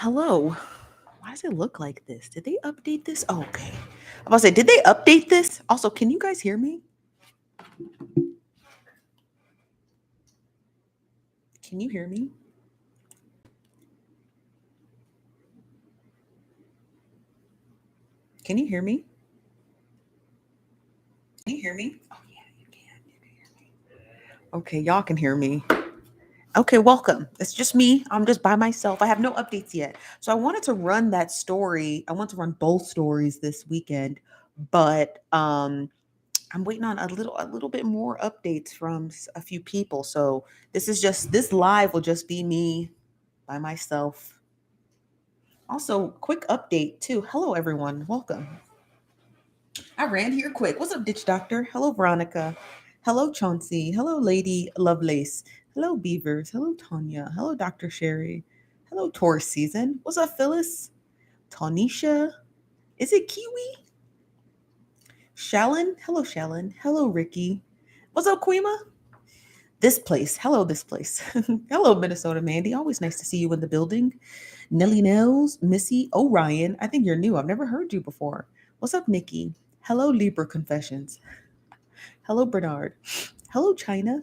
Hello. Why does it look like this? Did they update this? Oh, okay. I'm about to say, did they update this? Also, can you guys hear me? Can you hear me? Can you hear me? Can you hear me? Oh, yeah, you can. You can hear me. Okay, y'all can hear me. Okay, welcome. It's just me. I'm just by myself. I have no updates yet. So I wanted to run that story. I want to run both stories this weekend, but I'm waiting on a little bit more updates from a few people. So this live will just be me by myself. Also, quick update too. Hello everyone. Welcome. I ran here quick. What's up, Ditch Doctor? Hello, Veronica. Hello, Chauncey. Hello, Lady Lovelace. Hello, Beavers. Hello, Tanya. Hello, Dr. Sherry. Hello, Taurus season. What's up, Phyllis? Tanisha. Is it Kiwi? Shallon. Hello, Shallon. Hello, Ricky. What's up, Quema? This place. Hello, this place. Hello, Minnesota Mandy. Always nice to see you in the building. Nellie Nels, Missy Orion. I think you're new. I've never heard you before. What's up, Nikki? Hello, Libra Confessions. Hello, Bernard. Hello, China.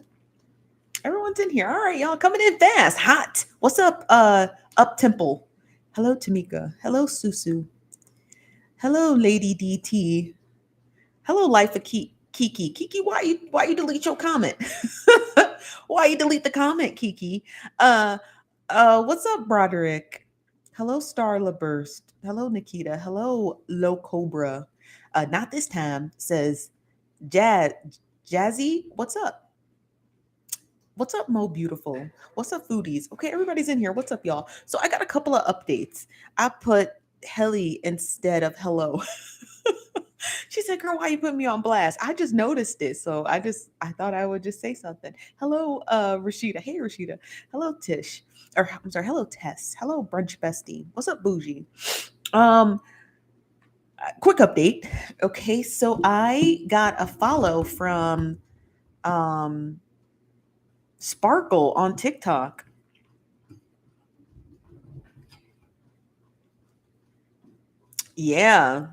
Everyone's in here. All right, y'all coming in fast. Hot. What's up, Up Temple? Hello, Tamika. Hello, Susu. Hello, Lady DT. Hello, Life of Kiki. Kiki, why you delete your comment? Why you delete the comment, Kiki? Uh what's up, Broderick? Hello, Starla Burst. Hello, Nikita. Hello, Low Cobra. Not this time, says Jazz Jazzy. What's up? What's up, Mo Beautiful? What's up, foodies? Okay, everybody's in here. What's up, y'all? So I got a couple of updates. I put Helly instead of hello. She said, "Girl, why you put me on blast?" I just noticed it, so I thought I would just say something. Hello, Rashida. Hey, Rashida. Hello, Tish. Or I'm sorry. Hello, Tess. Hello, brunch bestie. What's up, Bougie? Um, quick update. Okay, so I got a follow from um Sparkle on TikTok. Yeah,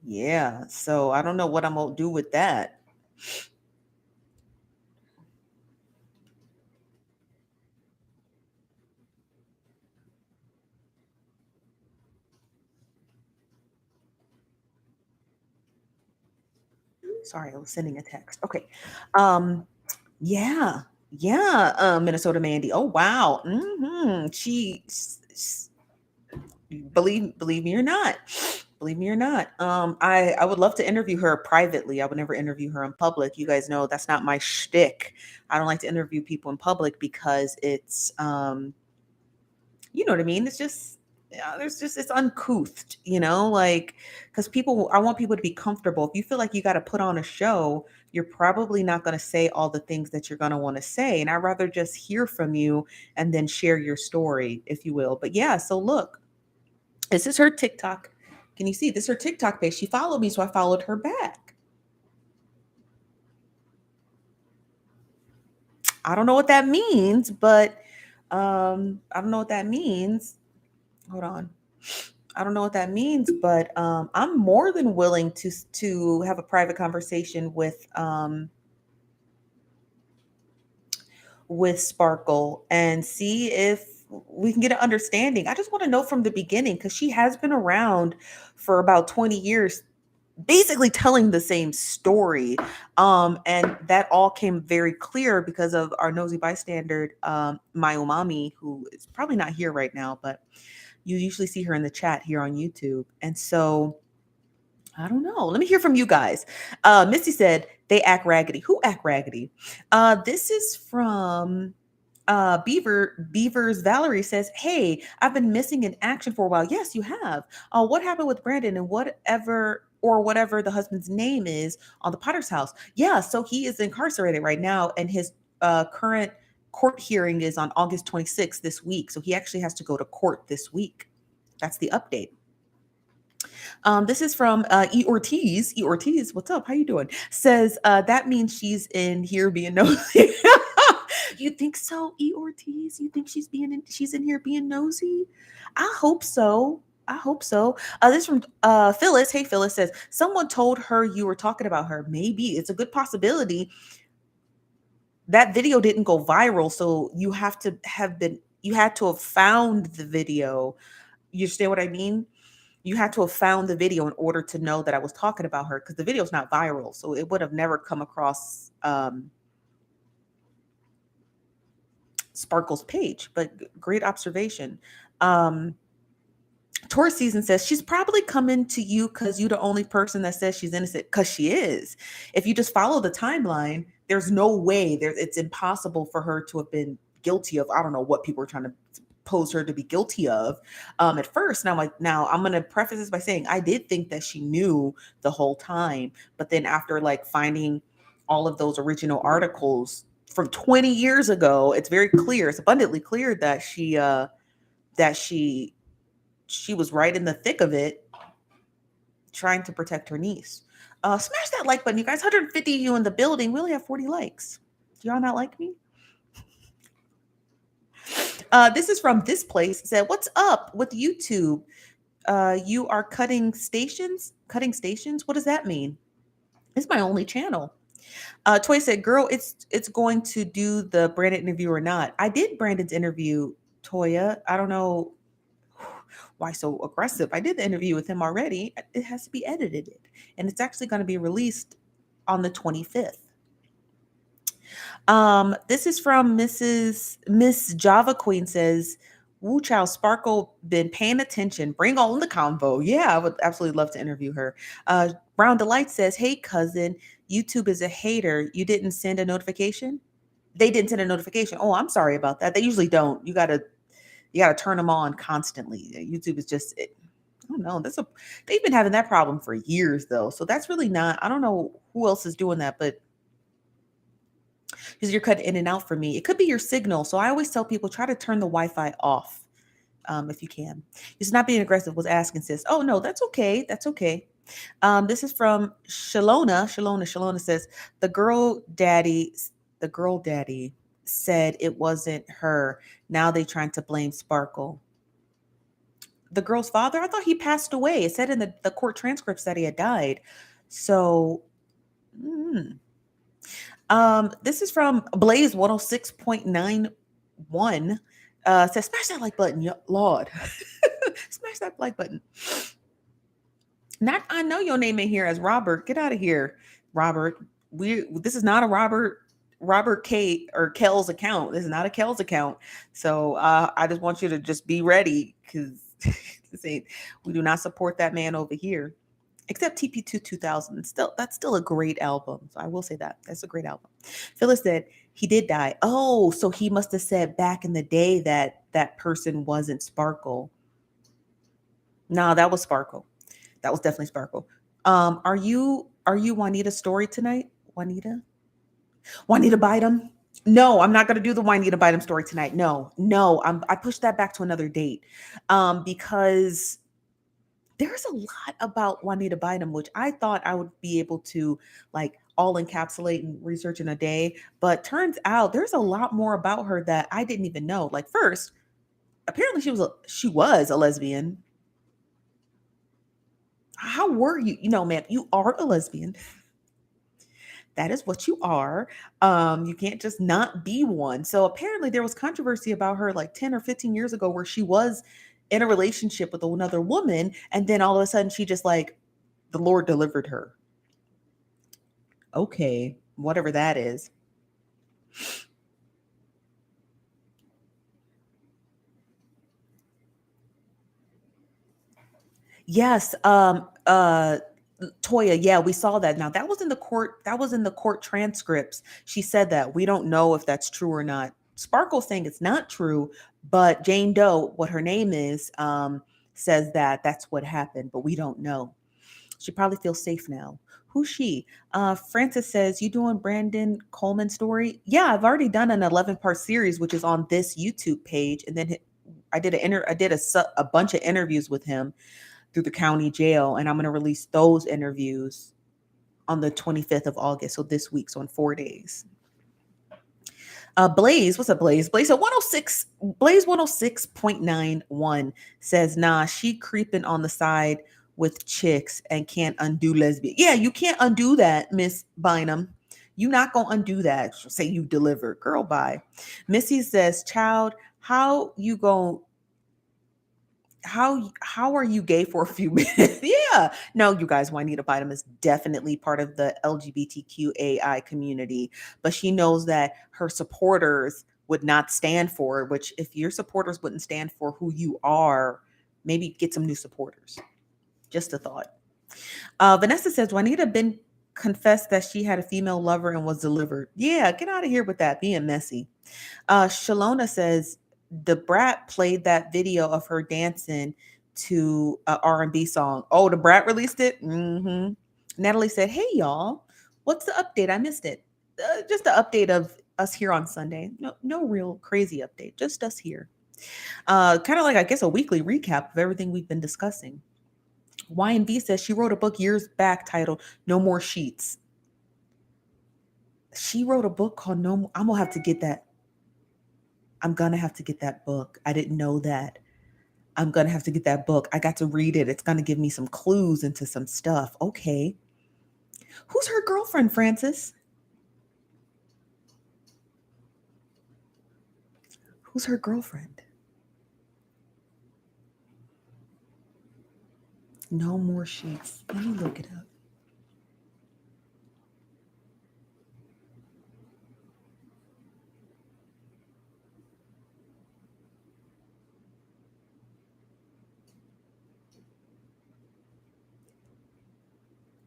yeah. So I don't know what I'm gonna do with that. Sorry, I was sending a text. Okay. Um, yeah, yeah. Minnesota Mandy. Oh wow. Believe me or not. Believe me or not. I would love to interview her privately. I would never interview her in public. You guys know that's not my shtick. I don't like to interview people in public because it's you know what I mean? It's just yeah, there's just it's uncouth, like because I want people to be comfortable. If you feel like you got to put on a show, you're probably not going to say all the things that you're going to want to say. And I'd rather just hear from you and then share your story, if you will. But yeah, so look, this is her TikTok. Can you see this is her TikTok page? She followed me, so I followed her back. I don't know what that means, but I don't know what that means. Hold on. I don't know what that means, but I'm more than willing to have a private conversation with Sparkle and see if we can get an understanding. I just want to know from the beginning because she has been around for about 20 years, basically telling the same story. And that all came very clear because of our nosy bystander, my umami, who is probably not here right now, but you usually see her in the chat here on YouTube. And so I don't know. Let me hear from you guys. Missy said they act raggedy. Who act raggedy? This is from Beavers. Valerie says, "Hey, I've been missing in action for a while." Yes, you have. What happened with Brandon and whatever the husband's name is on the Potter's house? Yeah, so he is incarcerated right now, and his current court hearing is on August 26th this week. So he actually has to go to court this week. That's the update. This is from E Ortiz. E Ortiz, what's up? How you doing? Says that means she's in here being nosy. You think so, E. Ortiz? You think she's in here being nosy? I hope so. I hope so. This from Phyllis. Hey, Phyllis says someone told her you were talking about her. Maybe it's a good possibility. That video didn't go viral, so you had to have found the video. You understand what I mean? You had to have found the video in order to know that I was talking about her, because the video's not viral, so it would have never come across Sparkle's page. But great observation. Tourist season says she's probably coming to you because you're the only person that says she's innocent, because she is. If you just follow the timeline, there's no way it's impossible for her to have been guilty of, I don't know what people are trying to pose her to be guilty of at first. And I'm like, now I'm going to preface this by saying I did think that she knew the whole time. But then after like finding all of those original articles from 20 years ago, it's very clear, it's abundantly clear that she was right in the thick of it, trying to protect her niece. Smash that like button, you guys. 150 of you in the building. We only have 40 likes. Do y'all not like me? This is from This Place. It said, what's up with YouTube? You are cutting stations? Cutting stations? What does that mean? It's my only channel. Toy said, girl, it's going to do the Brandon interview or not. I did Brandon's interview, Toya. I don't know why so aggressive. I did the interview with him already. It has to be edited, and it's actually going to be released on the 25th. This is from Miss Java Queen says, Woo Chow Sparkle been paying attention. Bring on the convo. Yeah, I would absolutely love to interview her. Brown Delight says, hey cousin, YouTube is a hater. You didn't send a notification? They didn't send a notification. Oh, I'm sorry about that. They usually don't. You gotta turn them on constantly. YouTube is just, I don't know. They've been having that problem for years though. So that's really not, I don't know who else is doing that, but because you're cut in and out for me. It could be your signal. So I always tell people, try to turn the Wi-Fi off if you can. It's not being aggressive, was asking sis. Oh no, that's okay. That's okay. This is from Shalona. Shalona says, the girl daddy said it wasn't her. Now they trying to blame Sparkle. The girl's father? I thought he passed away. It said in the court transcripts that he had died. So, this is from Blaze 106.91. Says, smash that like button, Lord. Smash that like button. I know your name in here as Robert. Get out of here, Robert. This is not a Robert K or Kel's account. This is not a Kel's account. So I just want you to just be ready, because we do not support that man over here. Except TP2 2000. That's still a great album. So I will say that. That's a great album. Phyllis said he did die. Oh, so he must have said back in the day that person wasn't Sparkle. No, that was Sparkle. That was definitely Sparkle. Are you Juanita's story tonight? Juanita Bynum? No, I'm not going to do the Juanita Bynum story tonight. No. I pushed that back to another date because there's a lot about Juanita Bynum, which I thought I would be able to like all encapsulate and research in a day. But turns out there's a lot more about her that I didn't even know. Like first, apparently she was a lesbian. How were you? Ma'am, you are a lesbian. That is what you are. You can't just not be one. So apparently there was controversy about her like 10 or 15 years ago where she was in a relationship with another woman. And then all of a sudden she just like, the Lord delivered her. Okay, whatever that is. Yes. Toya, yeah, we saw that. Now that was in the court transcripts. She said that. We don't know if that's true or not. Sparkle's saying it's not true, but Jane Doe, what her name is, says that that's what happened, but we don't know. She probably feels safe now. Who's she? Francis says, you doing Brandon Coleman story? Yeah, I've already done an 11-part series, which is on this YouTube page. And then I did a bunch of interviews with him through the county jail, and I'm going to release those interviews on the 25th of August. So this week, so in 4 days. Blaze, what's up, Blaze? Blaze at 106, Blaze 106.91 says, nah, she creeping on the side with chicks and can't undo lesbian. Yeah, you can't undo that, Miss Bynum. You not gonna undo that. Say you delivered. Girl, bye. Missy says, child, how you going how are you gay for a few minutes? Yeah. No, you guys, Juanita Bynum is definitely part of the LGBTQAI community, but she knows that her supporters would not stand for it, which if your supporters wouldn't stand for who you are, maybe get some new supporters. Just a thought. Vanessa says Juanita been confessed that she had a female lover and was delivered. Yeah, get out of here with that being messy. Shalona says the brat played that video of her dancing to a R&B song. Oh, the brat released it. Natalie said, "Hey y'all, what's the update? I missed it. Just the update of us here on Sunday. No, no real crazy update. Just us here. Kind of like I guess a weekly recap of everything we've been discussing." Y&V says she wrote a book years back titled "No More Sheets." She wrote a book called "No More." I'm gonna have to get that. I'm gonna have to get that book. I didn't know that. I'm gonna have to get that book. I got to read it. It's gonna give me some clues into some stuff. Okay. Who's her girlfriend, Francis? Who's her girlfriend? No More Sheets. Let me look it up.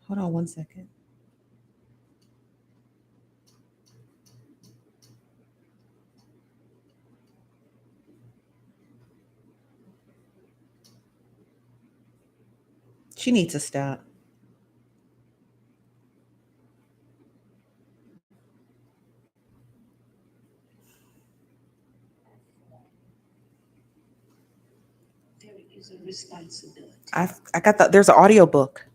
Hold on one second. She needs to stop. There is a responsibility. I got there's an audio book.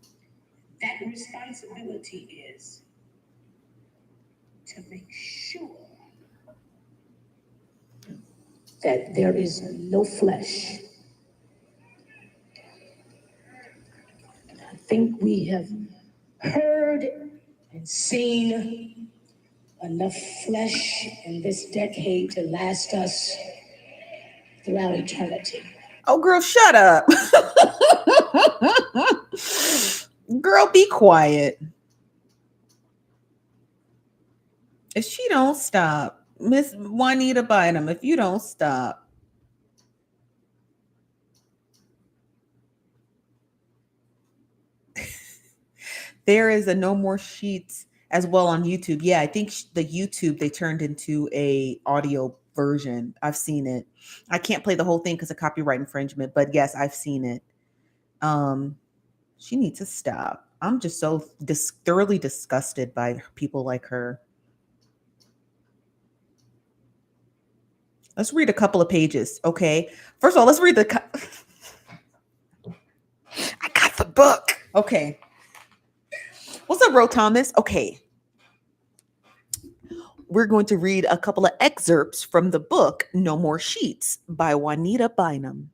That responsibility is to make sure that there is no flesh. I think we have heard and seen enough flesh in this decade to last us throughout eternity. Oh, girl, shut up. Girl, be quiet. If she don't stop, Miss Juanita Bynum, if you don't stop. There is a No More Sheets as well on YouTube. Yeah, I think the YouTube they turned into a audio version. I've seen it. I can't play the whole thing because of copyright infringement, but yes, I've seen it. Um, she needs to stop. I'm just so thoroughly disgusted by people like her. Let's read a couple of pages, okay? First of all, let's read the. I got the book. Okay. What's up, Ro Thomas? Okay. We're going to read a couple of excerpts from the book No More Sheets by Juanita Bynum.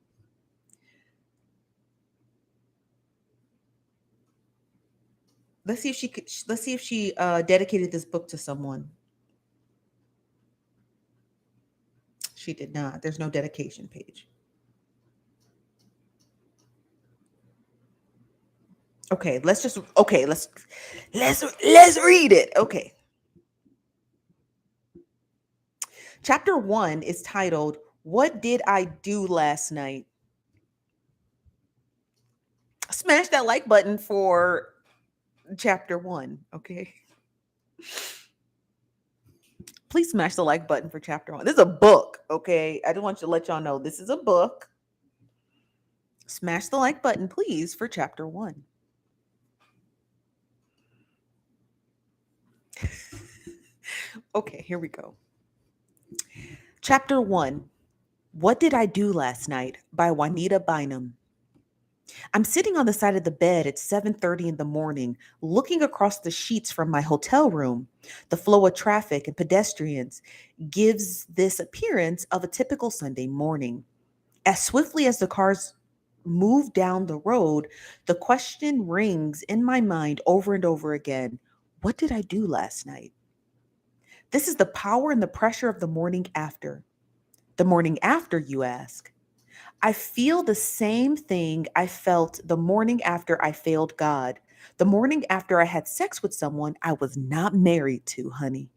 Let's see if she dedicated this book to someone. She did not. There's no dedication page. Okay, let's read it. Okay. Chapter 1 is titled What Did I Do Last Night? Smash that like button for chapter 1, okay? Please smash the like button for chapter 1. This is a book, okay? I just want you to let y'all know this is a book. Smash the like button, please, for chapter 1. Okay, here we go. Chapter 1, What Did I Do Last Night by Juanita Bynum. I'm sitting on the side of the bed at 7:30 in the morning, looking across the sheets from my hotel room. The flow of traffic and pedestrians gives this appearance of a typical Sunday morning. As swiftly as the cars move down the road, the question rings in my mind over and over again. What did I do last night? This is the power and the pressure of the morning after. The morning after, you ask. I feel the same thing I felt the morning after I failed God. The morning after I had sex with someone I was not married to, honey.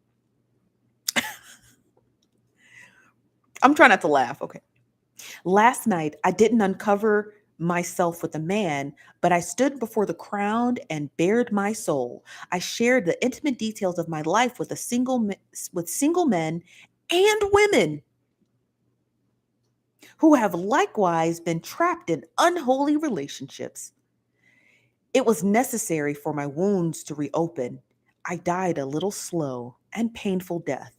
I'm trying not to laugh. Okay. Last night, I didn't uncover myself with a man, but I stood before the crowd and bared my soul. I shared the intimate details of my life with with single men and women who have likewise been trapped in unholy relationships. It was necessary for my wounds to reopen. I died a little slow and painful death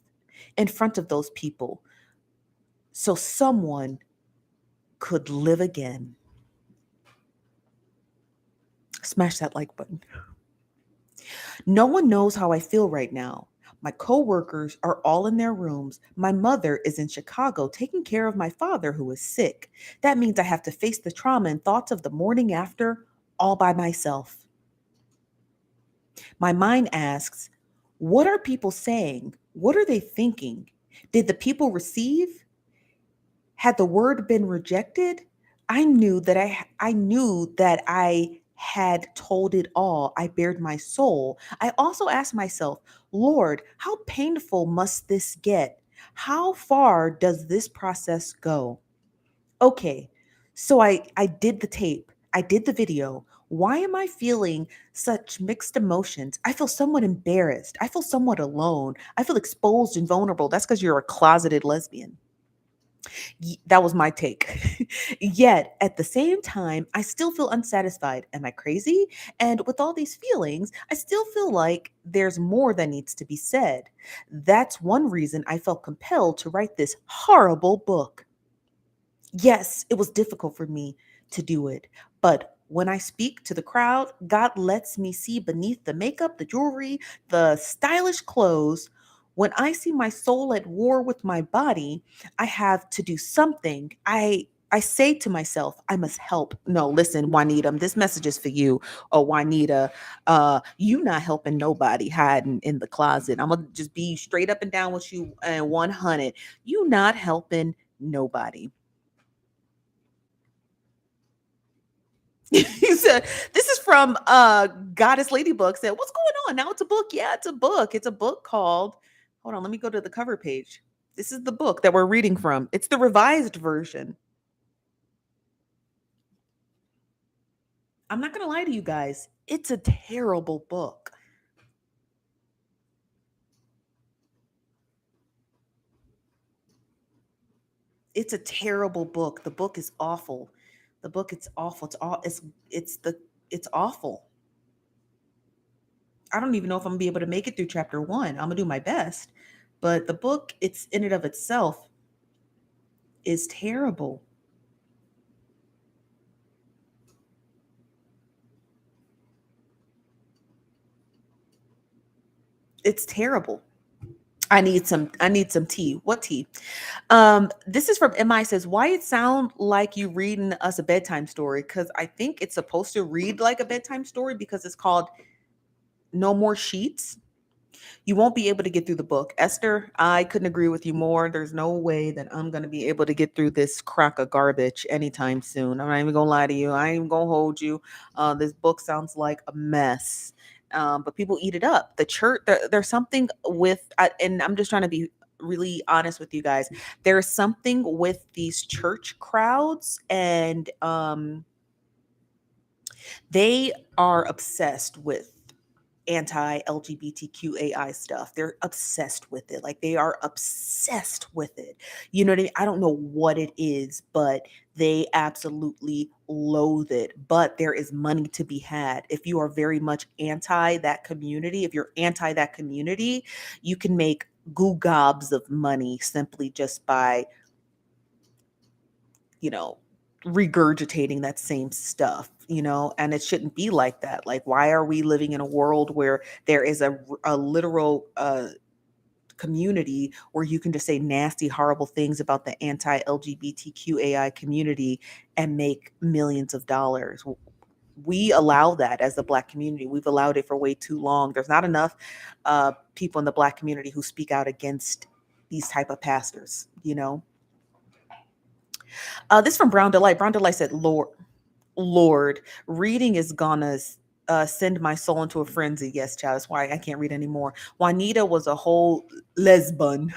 in front of those people so someone could live again. Smash that like button. No one knows how I feel right now. My coworkers are all in their rooms. My mother is in Chicago taking care of my father who is sick. That means I have to face the trauma and thoughts of the morning after all by myself. My mind asks, what are people saying? What are they thinking? Did the people receive? Had the word been rejected? I knew that I had told it all. I bared my soul. I also asked myself, Lord, how painful must this get? How far does this process go? Okay, so I did the tape. I did the video. Why am I feeling such mixed emotions? I feel somewhat embarrassed. I feel somewhat alone. I feel exposed and vulnerable. That's because you're a closeted lesbian. That was my take. Yet at the same time, I still feel unsatisfied. Am I crazy? And with all these feelings, I still feel like there's more that needs to be said. That's one reason I felt compelled to write this horrible book. Yes, it was difficult for me to do it, but when I speak to the crowd, God lets me see beneath the makeup, the jewelry, the stylish clothes. When I see my soul at war with my body, I have to do something. I say to myself, I must help. No, listen, Juanita, this message is for you. Oh, Juanita, you not helping nobody hiding in the closet. I'm gonna just be straight up and down with you and 100. You not helping nobody. He said, this is from Goddess Ladybug said, what's going on? Now it's a book. Yeah, it's a book. It's a book called, hold on, let me go to the cover page. This is the book that we're reading from. It's the revised version. I'm not going to lie to you guys. It's a terrible book. It's a terrible book. The book is awful. The book it's awful. It's awful. I don't even know if I'm gonna be able to make it through chapter 1. I'm gonna do my best, but the book it's in and of itself is terrible. It's terrible. I need some tea. What tea? This is from MI says, why it sound like you reading us a bedtime story? Because I think it's supposed to read like a bedtime story because it's called No More Sheets. You won't be able to get through the book. Esther, I couldn't agree with you more. There's no way that I'm going to be able to get through this crock of garbage anytime soon. I'm not even going to lie to you. I ain't even going to hold you. This book sounds like a mess. But people eat it up. The church, there's something with, and I'm just trying to be really honest with you guys. There's something with these church crowds, and they are obsessed with anti-LGBTQAI stuff. They're obsessed with it. Like they are obsessed with it. You know what I mean? I don't know what it is, but they absolutely loathe it. But there is money to be had. If you are very much anti that community, if you're anti that community, you can make goo gobs of money simply just by, you know, regurgitating that same stuff, and it shouldn't be like that. Like, why are we living in a world where there is a literal community where you can just say nasty, horrible things about the anti-LGBTQAI community and make millions of dollars? We allow that as the Black community. We've allowed it for way too long. There's not enough people in the Black community who speak out against these type of pastors. This from Brown Delight. Brown Delight said, Lord, reading is gonna send my soul into a frenzy. Yes, child. That's why I can't read anymore. Juanita was a whole lesbian.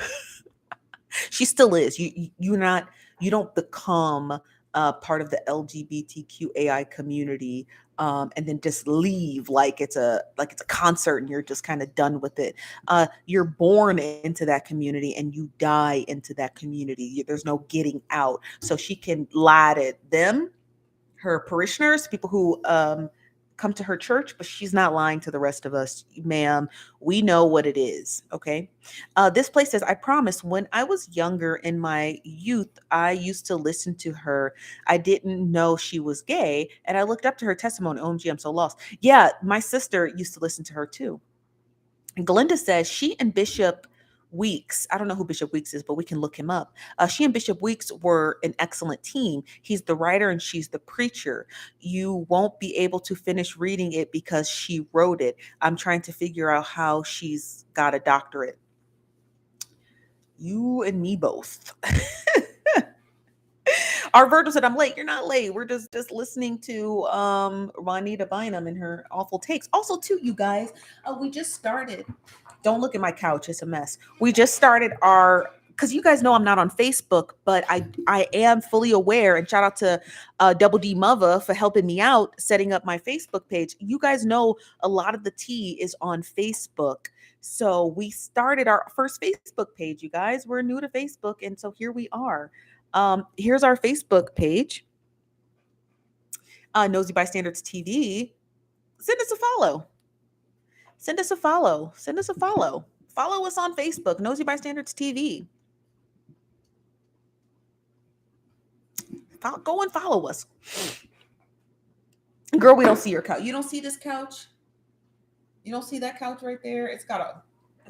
She still is. You don't become part of the LGBTQAI community and then just leave like it's a concert and you're just kind of done with it. You're born into that community and you die into that community. There's no getting out. So she can lie to them, her parishioners, people who come to her church, but she's not lying to the rest of us, ma'am. We know what it is. Okay. This place says, I promise, when I was younger in my youth, I used to listen to her. I didn't know she was gay, and I looked up to her testimony. OMG, I'm so lost. Yeah, my sister used to listen to her too. Glenda says she and Bishop Weeks, I don't know who Bishop Weeks is, but we can look him up. She and Bishop Weeks were an excellent team. He's the writer and she's the preacher. You won't be able to finish reading it because she wrote it. I'm trying to figure out how she's got a doctorate. You and me both. Our Virgil said, I'm late. You're not late. We're just listening to Juanita Bynum and her awful takes. Also, too, you guys, we just started. Don't look at my couch. It's a mess. We just started because you guys know I'm not on Facebook, but I am fully aware, and shout out to Double D Mother for helping me out setting up my Facebook page. You guys know a lot of the tea is on Facebook. So we started our first Facebook page, you guys. We're new to Facebook, and so here we are. Here's our Facebook page, Nosy Bystanders TV. Send us a follow. Send us a follow. Send us a follow. Follow us on Facebook, Nosy Bystanders TV. Go and follow us. Girl, we don't see your couch. You don't see this couch? You don't see that couch right there? It's got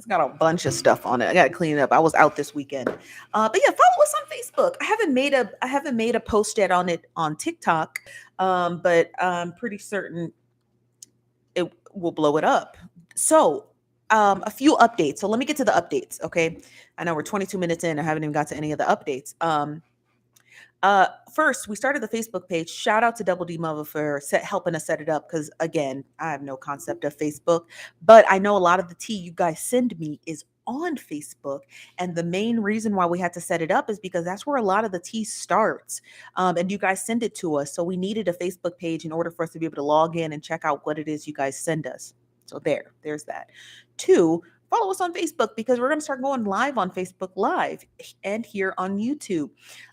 a bunch of stuff on it. I gotta clean it up. I was out this weekend. But yeah, follow us on Facebook. I haven't made a post yet on it on TikTok. But I'm pretty certain it will blow it up. So a few updates. So let me get to the updates. Okay. I know we're 22 minutes in. I haven't even got to any of the updates. First, we started the Facebook page. Shout out to Double D Mother for helping us set it up. Because again, I have no concept of Facebook, but I know a lot of the tea you guys send me is on Facebook. And the main reason why we had to set it up is because that's where a lot of the tea starts. And you guys send it to us. So we needed a Facebook page in order for us to be able to log in and check out what it is you guys send us. So there's that. Two, follow us on Facebook because we're going to start going live on Facebook Live and here on YouTube.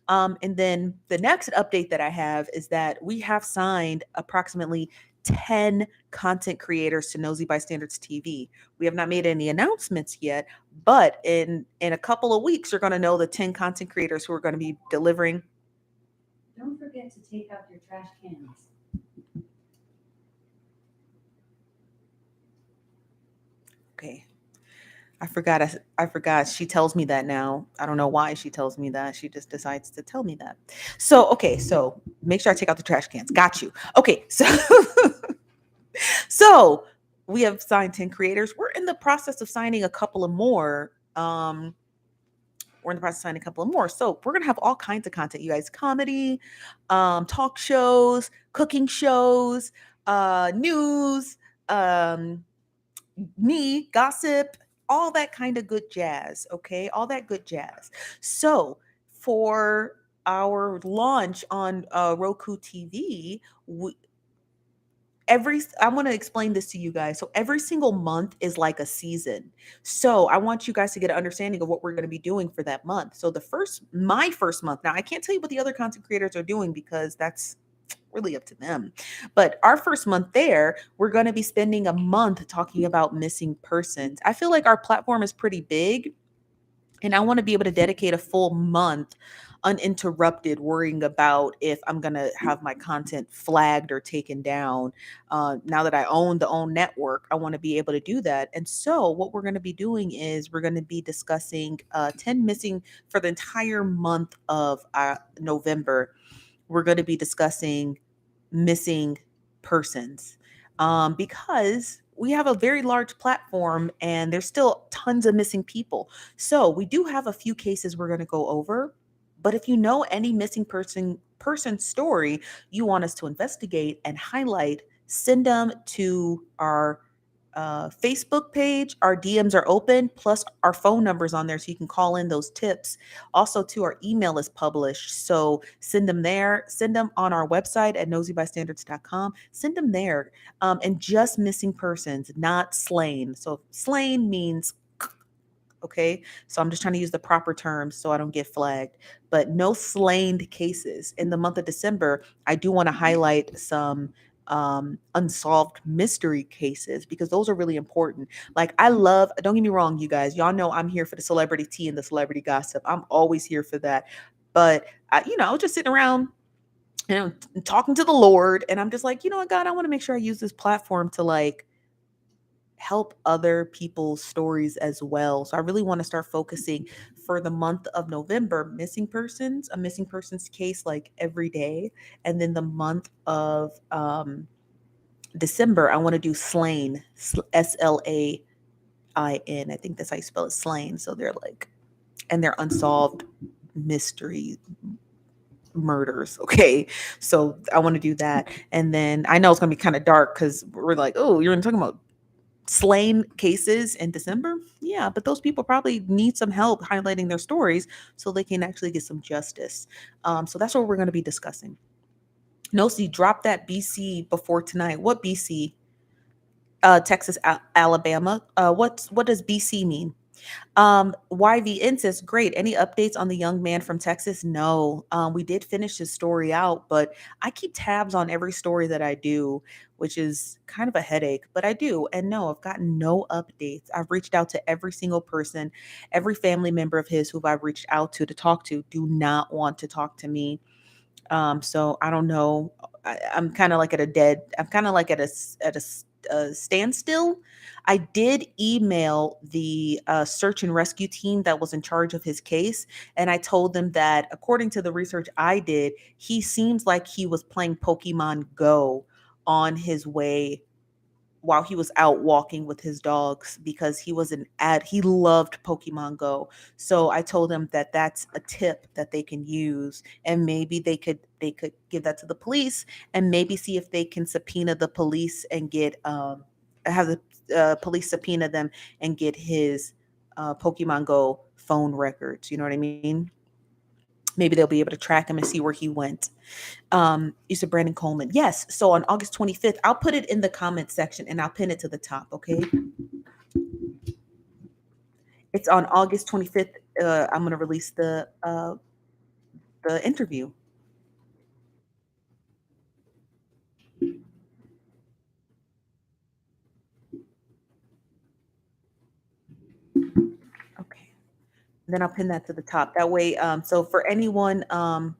And then the next update that I have is that we have signed approximately 10 content creators to Nosy Bystanders TV. We have not made any announcements yet, but in a couple of weeks, you're going to know the 10 content creators who are going to be delivering. Don't forget to take out your trash cans. Okay. I forgot. She tells me that now. I don't know why she tells me that. She just decides to tell me that. So, okay. So make sure I take out the trash cans. Got you. Okay. So we have signed 10 creators. We're in the process of signing a couple of more. So we're going to have all kinds of content, you guys. Comedy, talk shows, cooking shows, news, me, gossip, all that kind of good jazz. Okay. All that good jazz. So for our launch on Roku TV, I want to explain this to you guys. So every single month is like a season. So I want you guys to get an understanding of what we're going to be doing for that month. So my first month, now I can't tell you what the other content creators are doing because that's really up to them. But our first month there, we're going to be spending a month talking about missing persons. I feel like our platform is pretty big. And I want to be able to dedicate a full month uninterrupted worrying about if I'm going to have my content flagged or taken down. Now that I own the own network, I want to be able to do that. And so, what we're going to be doing is we're going to be discussing 10 missing for the entire month of November. We're going to be discussing missing persons because we have a very large platform and there's still tons of missing people. So we do have a few cases we're going to go over. But if you know any missing person story you want us to investigate and highlight, send them to our Facebook page. Our DMs are open, plus our phone numbers on there so you can call in those tips. Also, to our email is published. So send them there. Send them on our website at nosybystandards.com. Send them there. And just missing persons, not slain. So slain means okay. So I'm just trying to use the proper terms so I don't get flagged. But no slain cases. In the month of December, I do want to highlight some unsolved mystery cases because those are really important. Like, I love, don't get me wrong, you guys, y'all know I'm here for the celebrity tea and the celebrity gossip. I'm always here for that. But I was just sitting around, talking to the Lord, and I'm just like, you know what, God, I want to make sure I use this platform to like help other people's stories as well. So I really want to start focusing for the month of November, a missing persons case like every day. And then the month of December, I want to do slain, Slain. I think that's how you spell it, slain. So they're like, and they're unsolved mystery murders. Okay. So I want to do that. And then I know it's going to be kind of dark because we're like, oh, you're talking about slain cases in December. Yeah, but those people probably need some help highlighting their stories so they can actually get some justice. So that's what we're going to be discussing. Nosy, drop that BC before tonight. What BC? Texas, Alabama. What does BC mean? YVN says, great. Any updates on the young man from Texas? No. We did finish his story out, but I keep tabs on every story that I do, which is kind of a headache, but I do. And no, I've gotten no updates. I've reached out to every single person, every family member of his who I've reached out to talk to, do not want to talk to me. So I don't know. I'm kind of like at a dead. I'm kind of like at a standstill. I did email the search and rescue team that was in charge of his case, and I told them that according to the research I did, he seems like he was playing Pokemon Go on his way while he was out walking with his dogs because he loved Pokemon Go. So I told him that that's a tip that they can use, and maybe they could give that to the police and maybe see if they can subpoena the police and get have the police subpoena them and get his Pokemon Go phone records. You know what I mean? Maybe they'll be able to track him and see where he went. You said Brandon Coleman. Yes. So on August 25th, I'll put it in the comment section and I'll pin it to the top. Okay. It's on August 25th. I'm going to release the interview. Okay. Then I'll pin that to the top. That way, so for anyone who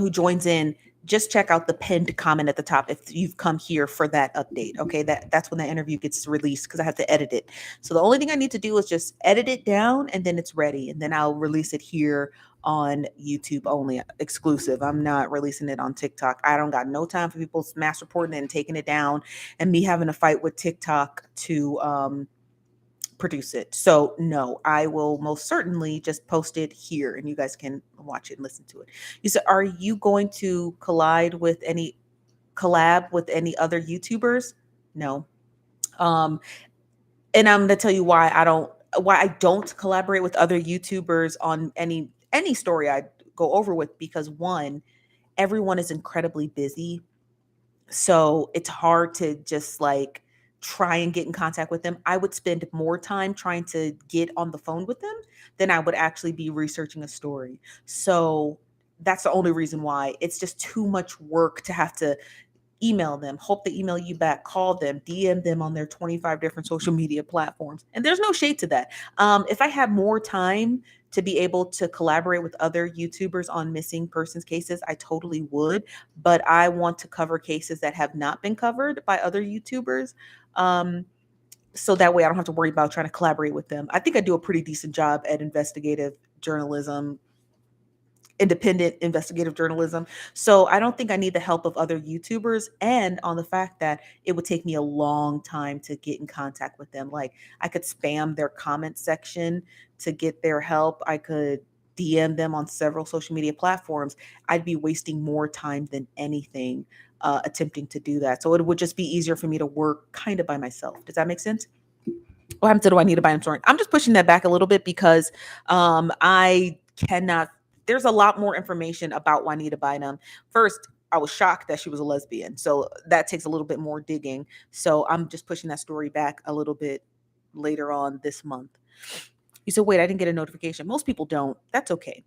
joins in, just check out the pinned comment at the top if you've come here for that update. Okay, that's when the interview gets released because I have to edit it. So the only thing I need to do is just edit it down and then it's ready. And then I'll release it here on YouTube only, exclusive. I'm not releasing it on TikTok. I don't got no time for people mass reporting it and taking it down and me having a fight with TikTok to produce it. So no, I will most certainly just post it here and you guys can watch it and listen to it. You said, are you going to collab with any other YouTubers? No. Um, and I'm gonna tell you why I don't collaborate with other YouTubers on any story I go over with because one, everyone is incredibly busy, so it's hard to just like try and get in contact with them. I would spend more time trying to get on the phone with them than I would actually be researching a story. So that's the only reason why. It's just too much work to have to email them, hope they email you back, call them, DM them on their 25 different social media platforms. And there's no shade to that. If I had more time to be able to collaborate with other YouTubers on missing persons cases, I totally would. But I want to cover cases that have not been covered by other YouTubers. Um, so that way I don't have to worry about trying to collaborate with them. I think I do a pretty decent job at investigative journalism, independent investigative journalism. So I don't think I need the help of other YouTubers, and on the fact that it would take me a long time to get in contact with them. Like I could spam their comment section to get their help. I could DM them on several social media platforms. I'd be wasting more time than anything attempting to do that. So it would just be easier for me to work kind of by myself. Does that make sense? What happened to do I need to buy them story? I'm just pushing that back a little bit because I cannot. There's a lot more information about Juanita Bynum. First, I was shocked that she was a lesbian, so that takes a little bit more digging. So I'm just pushing that story back a little bit later on this month. You said, "Wait, I didn't get a notification." Most people don't. That's okay.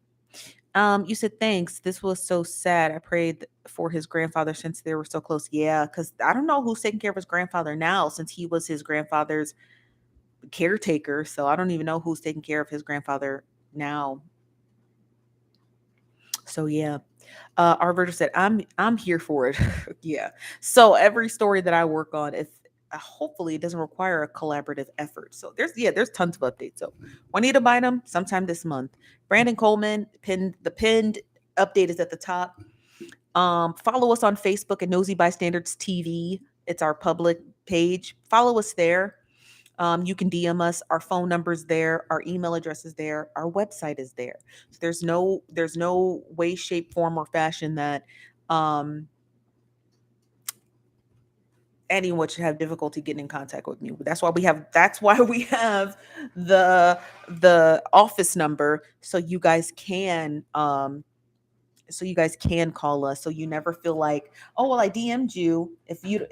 You said, "Thanks. This was so sad. I prayed for his grandfather since they were so close." Yeah, because I don't know who's taking care of his grandfather now, since he was his grandfather's caretaker. So I don't even know who's taking care of his grandfather now. So yeah. Our Virgil said, I'm here for it." Yeah. So every story that I work on, if hopefully it doesn't require a collaborative effort. So there's tons of updates. So Juanita Bynum sometime this month. Brandon Coleman, pinned update is at the top. Follow us on Facebook at Nosy Bystanders TV. It's our public page. Follow us there. You can DM us. Our phone number's there. Our email address is there. Our website is there. So there's no way, shape, form, or fashion that um, anyone should have difficulty getting in contact with me. That's why we have the office number, so you guys can call us, so you never feel like, oh well, I DM'd you. If you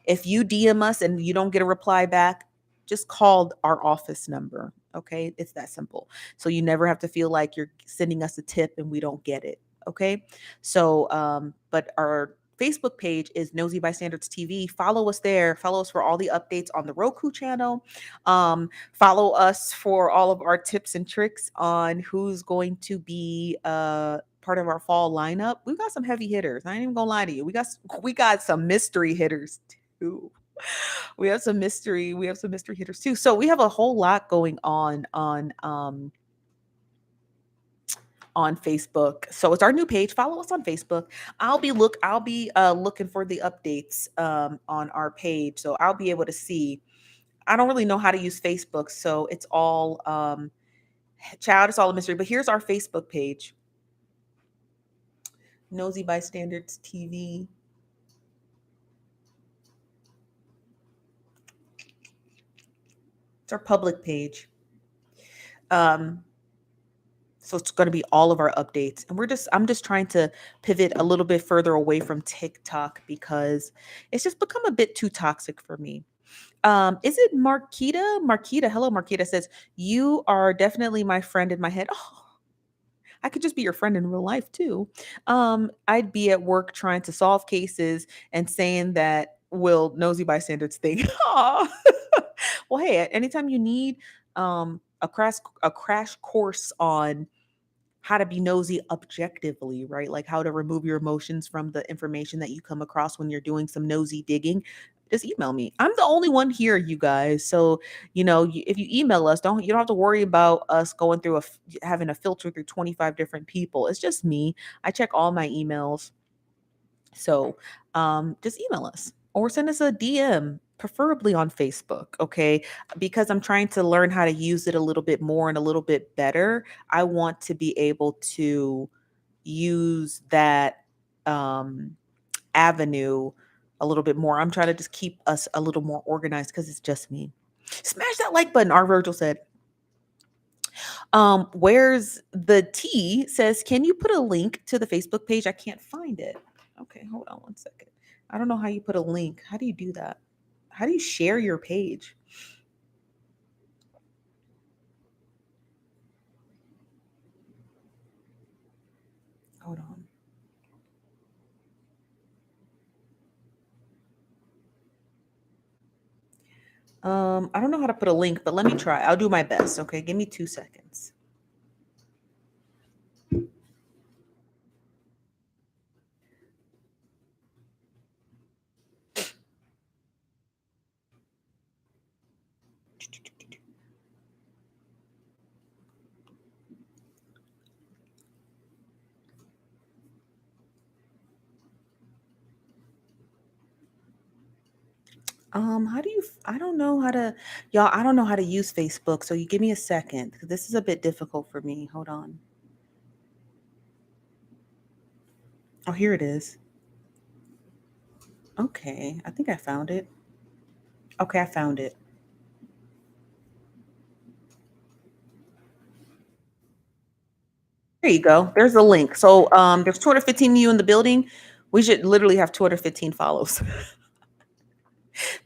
DM us and you don't get a reply back, just call our office number. Okay, it's that simple. So you never have to feel like you're sending us a tip and we don't get it. Okay, so but our Facebook page is Nosy Bystanders TV. Follow us there. Follow us for all the updates on the Roku channel. Follow us for all of our tips and tricks on who's going to be part of our fall lineup. We've got some heavy hitters. I ain't even gonna lie to you. We got some mystery hitters too. We have some mystery hitters too. So we have a whole lot going on Facebook. So it's our new page. Follow us on Facebook. I'll be looking for the updates on our page. So I'll be able to see. I don't really know how to use Facebook, so it's all child, it's all a mystery. But here's our Facebook page. Nosy Bystanders TV. It's our public page. Um, so it's going to be all of our updates, and I'm just trying to pivot a little bit further away from TikTok because it's just become a bit too toxic for me. Is it Marquita? Marquita, hello, Marquita says, "You are definitely my friend in my head." Oh, I could just be your friend in real life too. I'd be at work trying to solve cases and saying that will nosy bystanders thing. Aw. Well, hey, anytime you need a crash course on how to be nosy objectively, right? Like how to remove your emotions from the information that you come across when you're doing some nosy digging, just email me. I'm the only one here, you guys. So, if you email us, you don't have to worry about us going through having a filter through 25 different people. It's just me. I check all my emails. So, just email us or send us a DM, preferably on Facebook, okay? Because I'm trying to learn how to use it a little bit more and a little bit better. I want to be able to use that avenue a little bit more. I'm trying to just keep us a little more organized because it's just me. Smash that like button, our Virgil said. Where's the T says, "Can you put a link to the Facebook page? I can't find it." Okay, hold on one second. I don't know how you put a link. How do you do that? How do you share your page? Hold on. I don't know how to put a link, but let me try. I'll do my best. Okay, give me 2 seconds. How do you? I don't know how to, y'all. I don't know how to use Facebook. So you give me a second because this is a bit difficult for me. Hold on. Oh, here it is. Okay, I think I found it. Okay, I found it. There you go. There's a link. So there's 215 of you in the building. We should literally have 215 follows.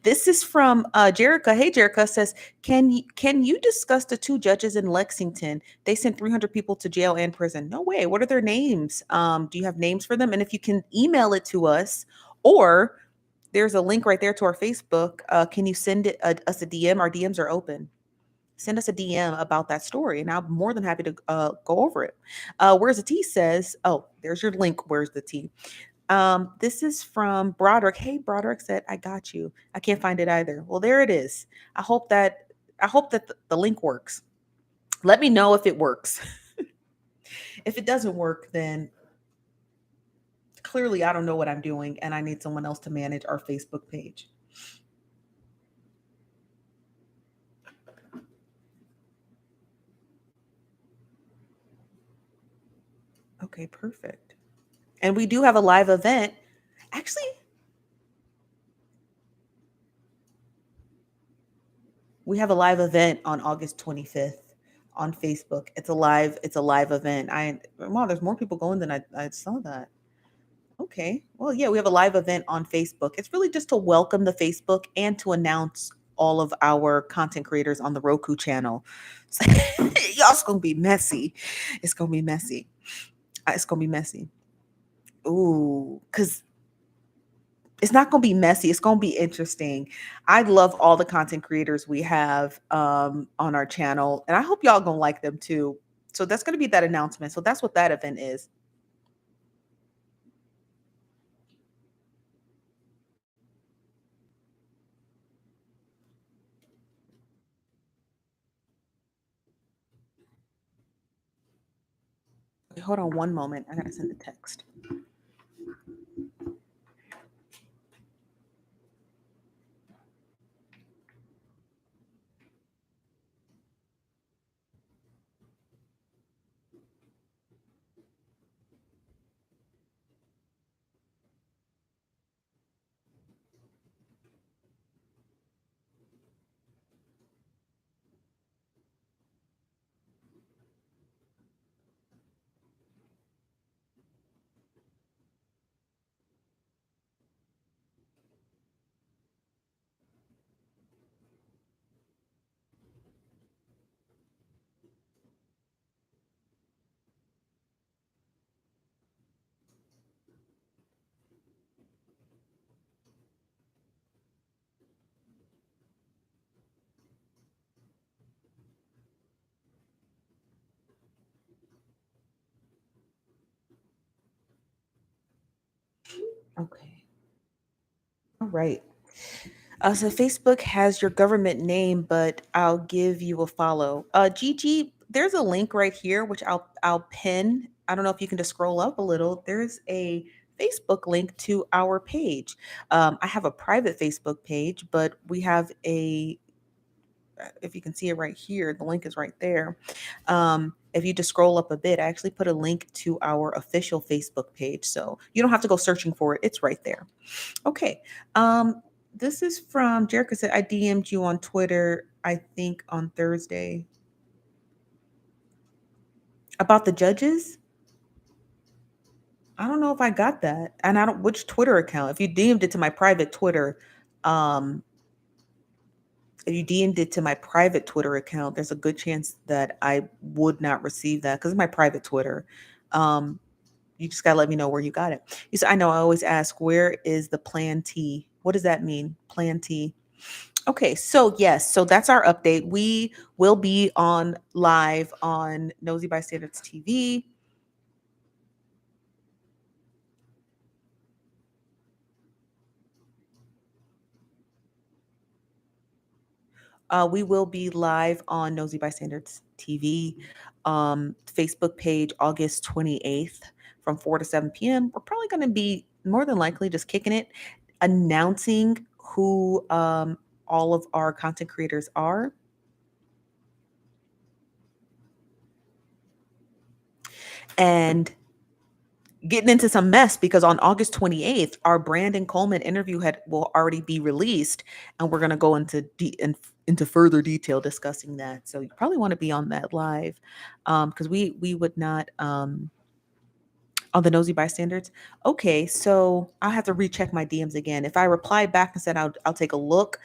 This is from Jerica. Hey, Jerica says, can you discuss the two judges in Lexington? They sent 300 people to jail and prison. No way. What are their names? Do you have names for them? And if you can email it to us, or there's a link right there to our Facebook. Can you send us a DM? Our DMs are open. Send us a DM about that story, and I'm more than happy to go over it. Where's the Tea says, oh, there's your link. Where's the Tea? This is from Broderick. Hey, Broderick said, I got you. I can't find it either. Well, there it is. I hope that the link works. Let me know if it works. If it doesn't work, then clearly I don't know what I'm doing and I need someone else to manage our Facebook page. Okay, perfect. And we do have a live event. Actually, we have a live event on August 25th on Facebook. It's a live event. Wow, there's more people going than I saw that. Okay. Well, yeah, we have a live event on Facebook. It's really just to welcome the Facebook and to announce all of our content creators on the Roku channel. So, y'all, it's gonna be messy. It's gonna be messy. It's gonna be messy. Ooh, because it's not gonna be messy. It's gonna be interesting. I love all the content creators we have on our channel, and I hope y'all gonna like them too. So that's gonna be that announcement. So that's what that event is. Okay, hold on one moment. I gotta send the text. Okay. All right. So Facebook has your government name, but I'll give you a follow. Gigi, there's a link right here, which I'll pin. I don't know if you can just scroll up a little. There's a Facebook link to our page. I have a private Facebook page, but we have a. If you can see it right here, the link is right there. If you just scroll up a bit, I actually put a link to our official Facebook page, so you don't have to go searching for it. It's right there. Okay. This is from Jerica said, I DM'd you on Twitter, I think on Thursday about the judges. I don't know if I got that. And I don't which Twitter account. If you DM'd it to my private Twitter, um, if you DM'd it to my private Twitter account, there's a good chance that I would not receive that because it's my private Twitter. Um, you just gotta let me know where you got it. You said, I know I always ask, where is the plan T? What does that mean? Plan T. Okay, so yes, so that's our update. We will be on live on Nosy Bystanders TV. We will be live on Nosy Bystanders TV, Facebook page, August 28th from 4 to 7 p.m. We're probably going to be more than likely just kicking it, announcing who all of our content creators are. And getting into some mess because on August 28th, our Brandon Coleman interview will already be released, and we're going to go into further detail discussing that. So you probably want to be on that live, because we would not on the Nosy Bystanders. Okay, so I'll have to recheck my DMs again. If I reply back and said I'll take a look,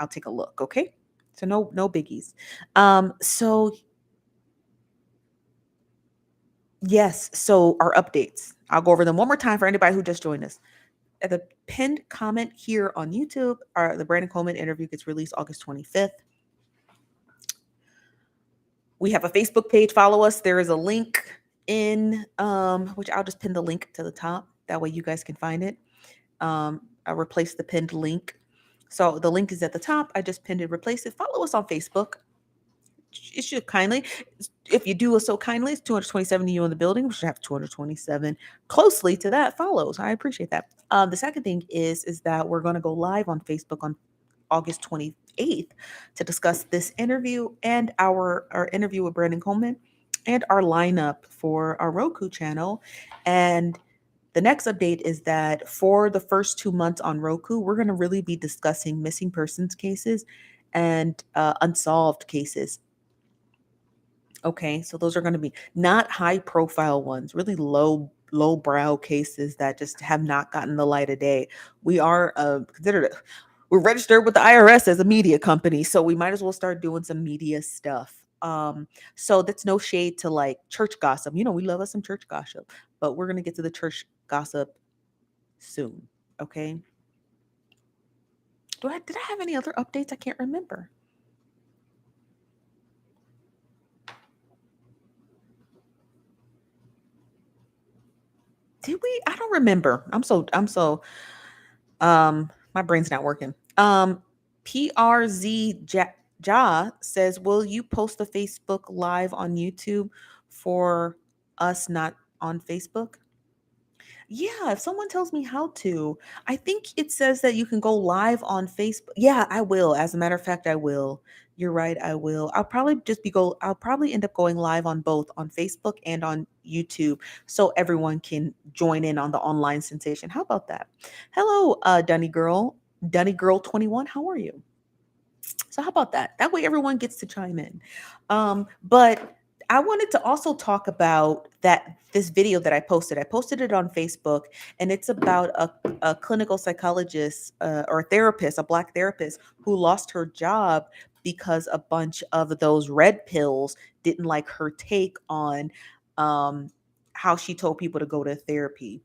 I'll take a look. Okay, so no biggies. So yes, so our updates. I'll go over them one more time for anybody who just joined us. At the pinned comment here on YouTube, the Brandon Coleman interview gets released August 25th. We have a Facebook page. Follow us. There is a link in which I'll just pin the link to the top. That way you guys can find it. I'll replace the pinned link. So the link is at the top. I just pinned it, replace it. Follow us on Facebook. It should kindly, if you do us so kindly, it's 227 of you in the building. We should have 227 closely to that follows. I appreciate that. The second thing is that we're going to go live on Facebook on August 28th to discuss this interview and our interview with Brandon Coleman and our lineup for our Roku channel. And the next update is that for the first 2 months on Roku, we're going to really be discussing missing persons cases and unsolved cases. Okay, so those are going to be not high profile ones, really low brow cases that just have not gotten the light of day. We are considered we're registered with the IRS as a media company, so we might as well start doing some media stuff. So that's no shade to like church gossip. You know, we love us some church gossip, but we're going to get to the church gossip soon. Okay. Did I have any other updates? I can't remember. Did we? I don't remember. My brain's not working. PRZ Ja says, "Will you post the Facebook live on YouTube for us not on Facebook?" Yeah, if someone tells me how to, I think it says that you can go live on Facebook. Yeah, I will. As a matter of fact, I will. You're right, I will. I'll probably end up going live on both on Facebook and on YouTube so everyone can join in on the online sensation. How about that? Hello, Dunny Girl 21. How are you? So how about that? That way everyone gets to chime in. But I wanted to also talk about this video that I posted. I posted it on Facebook, and it's about a clinical psychologist or a therapist, a Black therapist who lost her job because a bunch of those red pills didn't like her take on how she told people to go to therapy.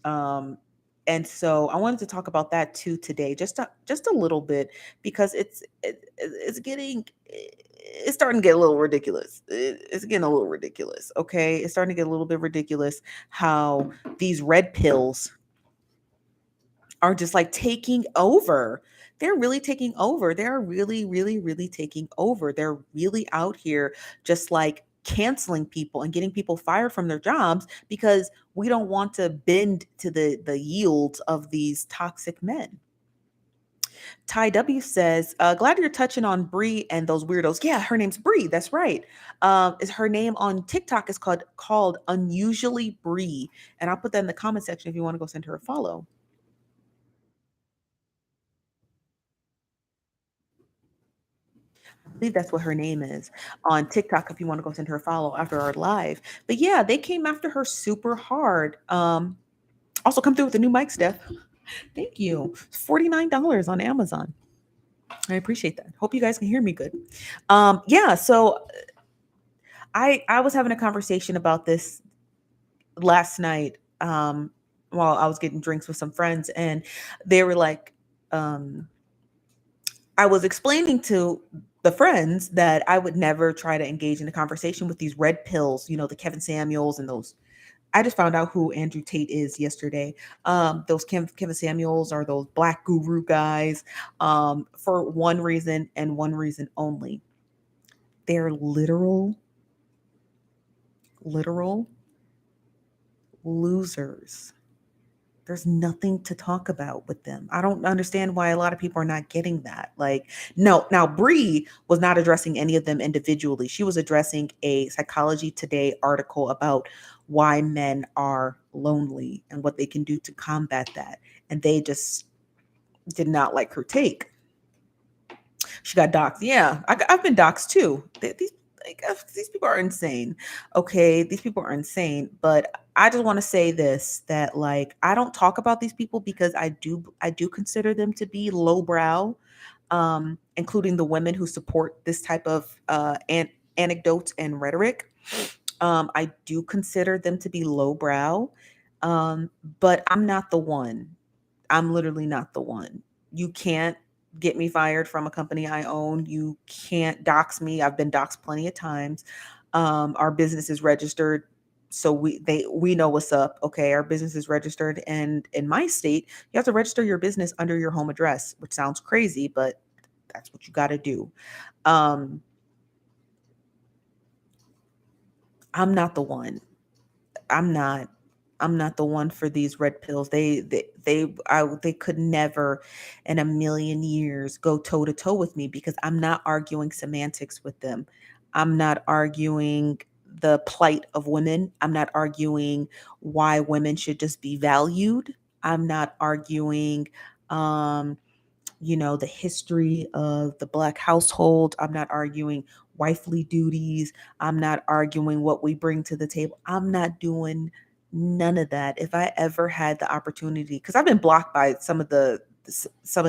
Um, and so I wanted to talk about that too today, just a little bit, because it's starting to get a little ridiculous. It's getting a little ridiculous. Okay, it's starting to get a little bit ridiculous how these red pills are just like taking over. They're really taking over. They're really, really, really taking over. They're really out here just like canceling people and getting people fired from their jobs because we don't want to bend to the yields of these toxic men. Ty W says, glad you're touching on Bree and those weirdos. Yeah, her name's Bree. That's right. Is her name on TikTok is called Unusually Bree. And I'll put that in the comment section if you want to go send her a follow. I believe that's what her name is on TikTok if you want to go send her a follow after our live. But yeah, they came after her super hard. Also come through with the new mic, Steph. Thank you. $49 on Amazon. I appreciate that. Hope you guys can hear me good. Yeah, so I was having a conversation about this last night while I was getting drinks with some friends, and they were like, I was explaining to the friends that I would never try to engage in a conversation with these red pills, the Kevin Samuels and those. I just found out who Andrew Tate is yesterday. Those Kevin Samuels are those black guru guys, for one reason and one reason only. They're literal losers. There's nothing to talk about with them. I don't understand why a lot of people are not getting that. Like, no, now Bree was not addressing any of them individually. She was addressing a Psychology Today article about why men are lonely and what they can do to combat that. And they just did not like her take. She got doxxed. Yeah, I've been doxxed too. These people are insane. Okay, these people are insane. But I just want to say this: that like I don't talk about these people because I do consider them to be lowbrow, including the women who support this type of anecdotes and rhetoric. I do consider them to be lowbrow, um, but I'm not the one. I'm literally not the one. You can't get me fired from a company I own. You can't dox me. I've been doxed plenty of times. Our business is registered, so we know what's up. Okay, our business is registered, and in my state, you have to register your business under your home address, which sounds crazy, but that's what you got to do. Um, I'm not the one. I'm not. I'm not the one for these red pills. They could never in a million years go toe to toe with me because I'm not arguing semantics with them. I'm not arguing the plight of women. I'm not arguing why women should just be valued. I'm not arguing um the history of the black household. I'm not arguing wifely duties. I'm not arguing what we bring to the table. I'm not doing none of that. If I ever had the opportunity, because I've been blocked by some of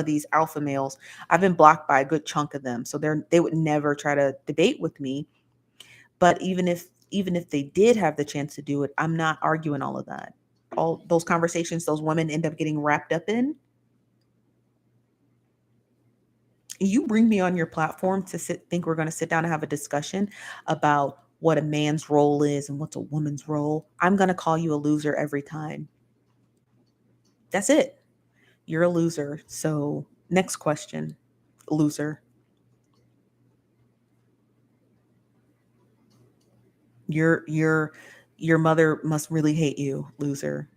these alpha males, I've been blocked by a good chunk of them. So they would never try to debate with me. But even if they did have the chance to do it, I'm not arguing all of that. All those conversations those women end up getting wrapped up in, you bring me on your platform to think we're going to sit down and have a discussion about what a man's role is and what's a woman's role, I'm going to call you a loser every time. That's it. You're a loser. So, next question, loser. Your your mother must really hate you, loser.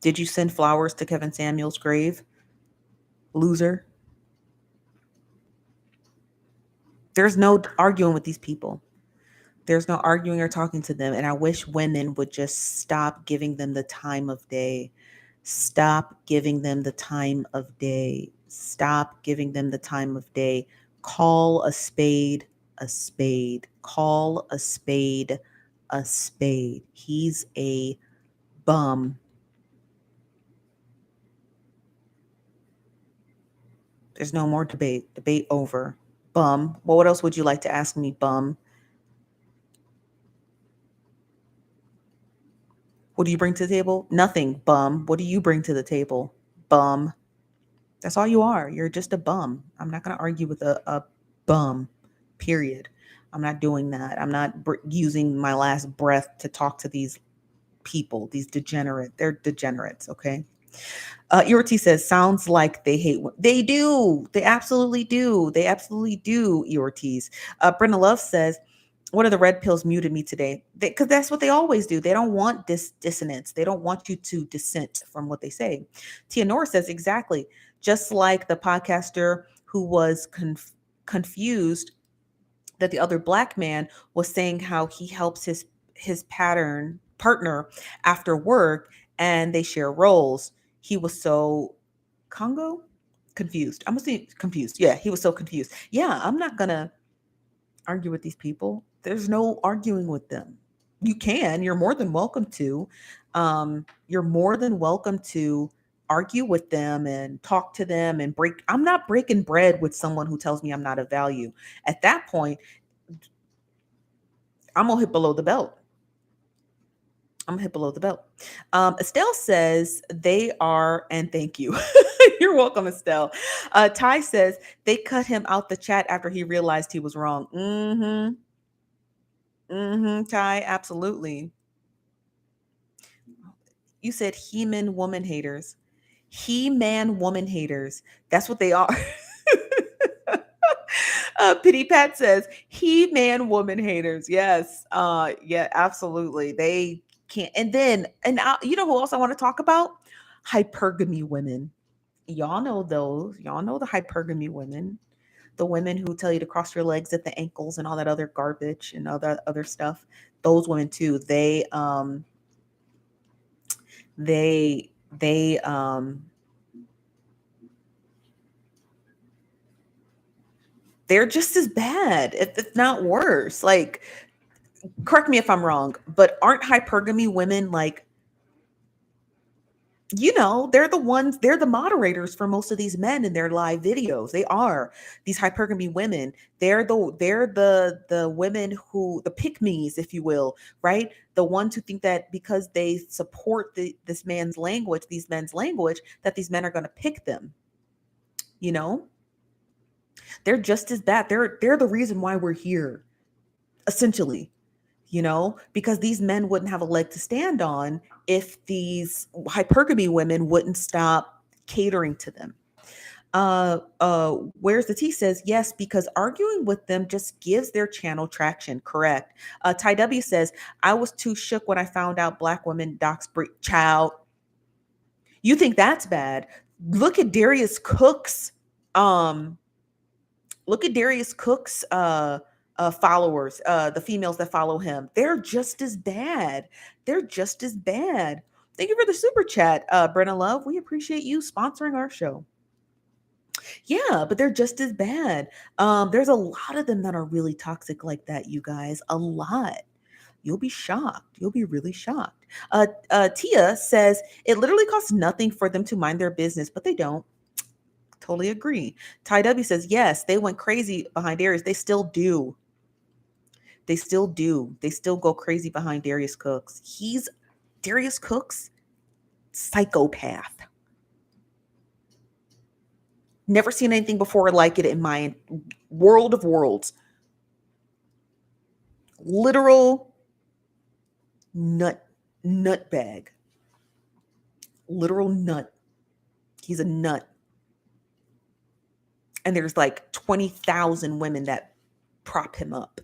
Did you send flowers to Kevin Samuel's grave, loser? There's no arguing with these people. There's no arguing or talking to them. And I wish women would just stop giving them the time of day. Stop giving them the time of day. Stop giving them the time of day. Call a spade a spade. Call a spade a spade. He's a bum. There's no more debate. Debate over. Bum. Well, what else would you like to ask me, bum? What do you bring to the table? Nothing, bum. What do you bring to the table? Bum. That's all you are. You're just a bum. I'm not going to argue with a bum, period. I'm not doing that. I'm not using my last breath to talk to these people, these degenerate. They're degenerates, okay? Eorti says, sounds like they hate. They do. They absolutely do. They absolutely do, Eortiz. Brenda Love says, one of the red pills muted me today because that's what they always do. They don't want this dissonance. They don't want you to dissent from what they say. Tia Nora says exactly, just like the podcaster who was confused that the other black man was saying how he helps his pattern partner after work and they share roles. He was so Congo confused. I'm gonna say confused. Yeah, he was so confused. Yeah, I'm not gonna argue with these people. There's no arguing with them. You can, you're more than welcome to. You're more than welcome to argue with them and talk to them and break. I'm not breaking bread with someone who tells me I'm not of value. At that point, I'm gonna hit below the belt. I'm gonna hit below the belt. Estelle says they are, and thank you. You're welcome, Estelle. Ty says they cut him out the chat after he realized he was wrong. Ty, absolutely. You said he-man woman haters. He-man woman haters. That's what they are. Pity Pat says he-man woman haters. Yes. Yeah, absolutely. They can't. And then, you know who else I want to talk about? Hypergamy women. Y'all know those. Y'all know the hypergamy women. The women who tell you to cross your legs at the ankles and all that other garbage and other stuff. Those women too. They they're just as bad, if not worse. Like, correct me if I'm wrong, but aren't hypergamy women like, they're the moderators for most of these men in their live videos. They are these hypergamy women. They're the women who, the pick me's, if you will, right? The ones who think that because they support this man's language, these men's language, that these men are going to pick them. You know, they're just as bad. They're the reason why we're here, essentially. Because these men wouldn't have a leg to stand on if these hypergamy women wouldn't stop catering to them. Where's the T says, yes, because arguing with them just gives their channel traction. Correct. Ty W says, I was too shook when I found out black women dox child. You think that's bad? Look at Darius Cook's, followers, the females that follow him. They're just as bad. They're just as bad. Thank you for the super chat, Brenna Love. We appreciate you sponsoring our show. Yeah, but they're just as bad. There's a lot of them that are really toxic like that, you guys. A lot. You'll be shocked. You'll be really shocked. Tia says it literally costs nothing for them to mind their business, but they don't. Totally agree. Ty W says, yes, they went crazy behind Darius. They still do. They still do. They still go crazy behind Darius Cooks. He's Darius Cooks, psychopath. Never seen anything before like it in my world of worlds. Literal nutbag. Literal nut. He's a nut. And there's like 20,000 women that prop him up.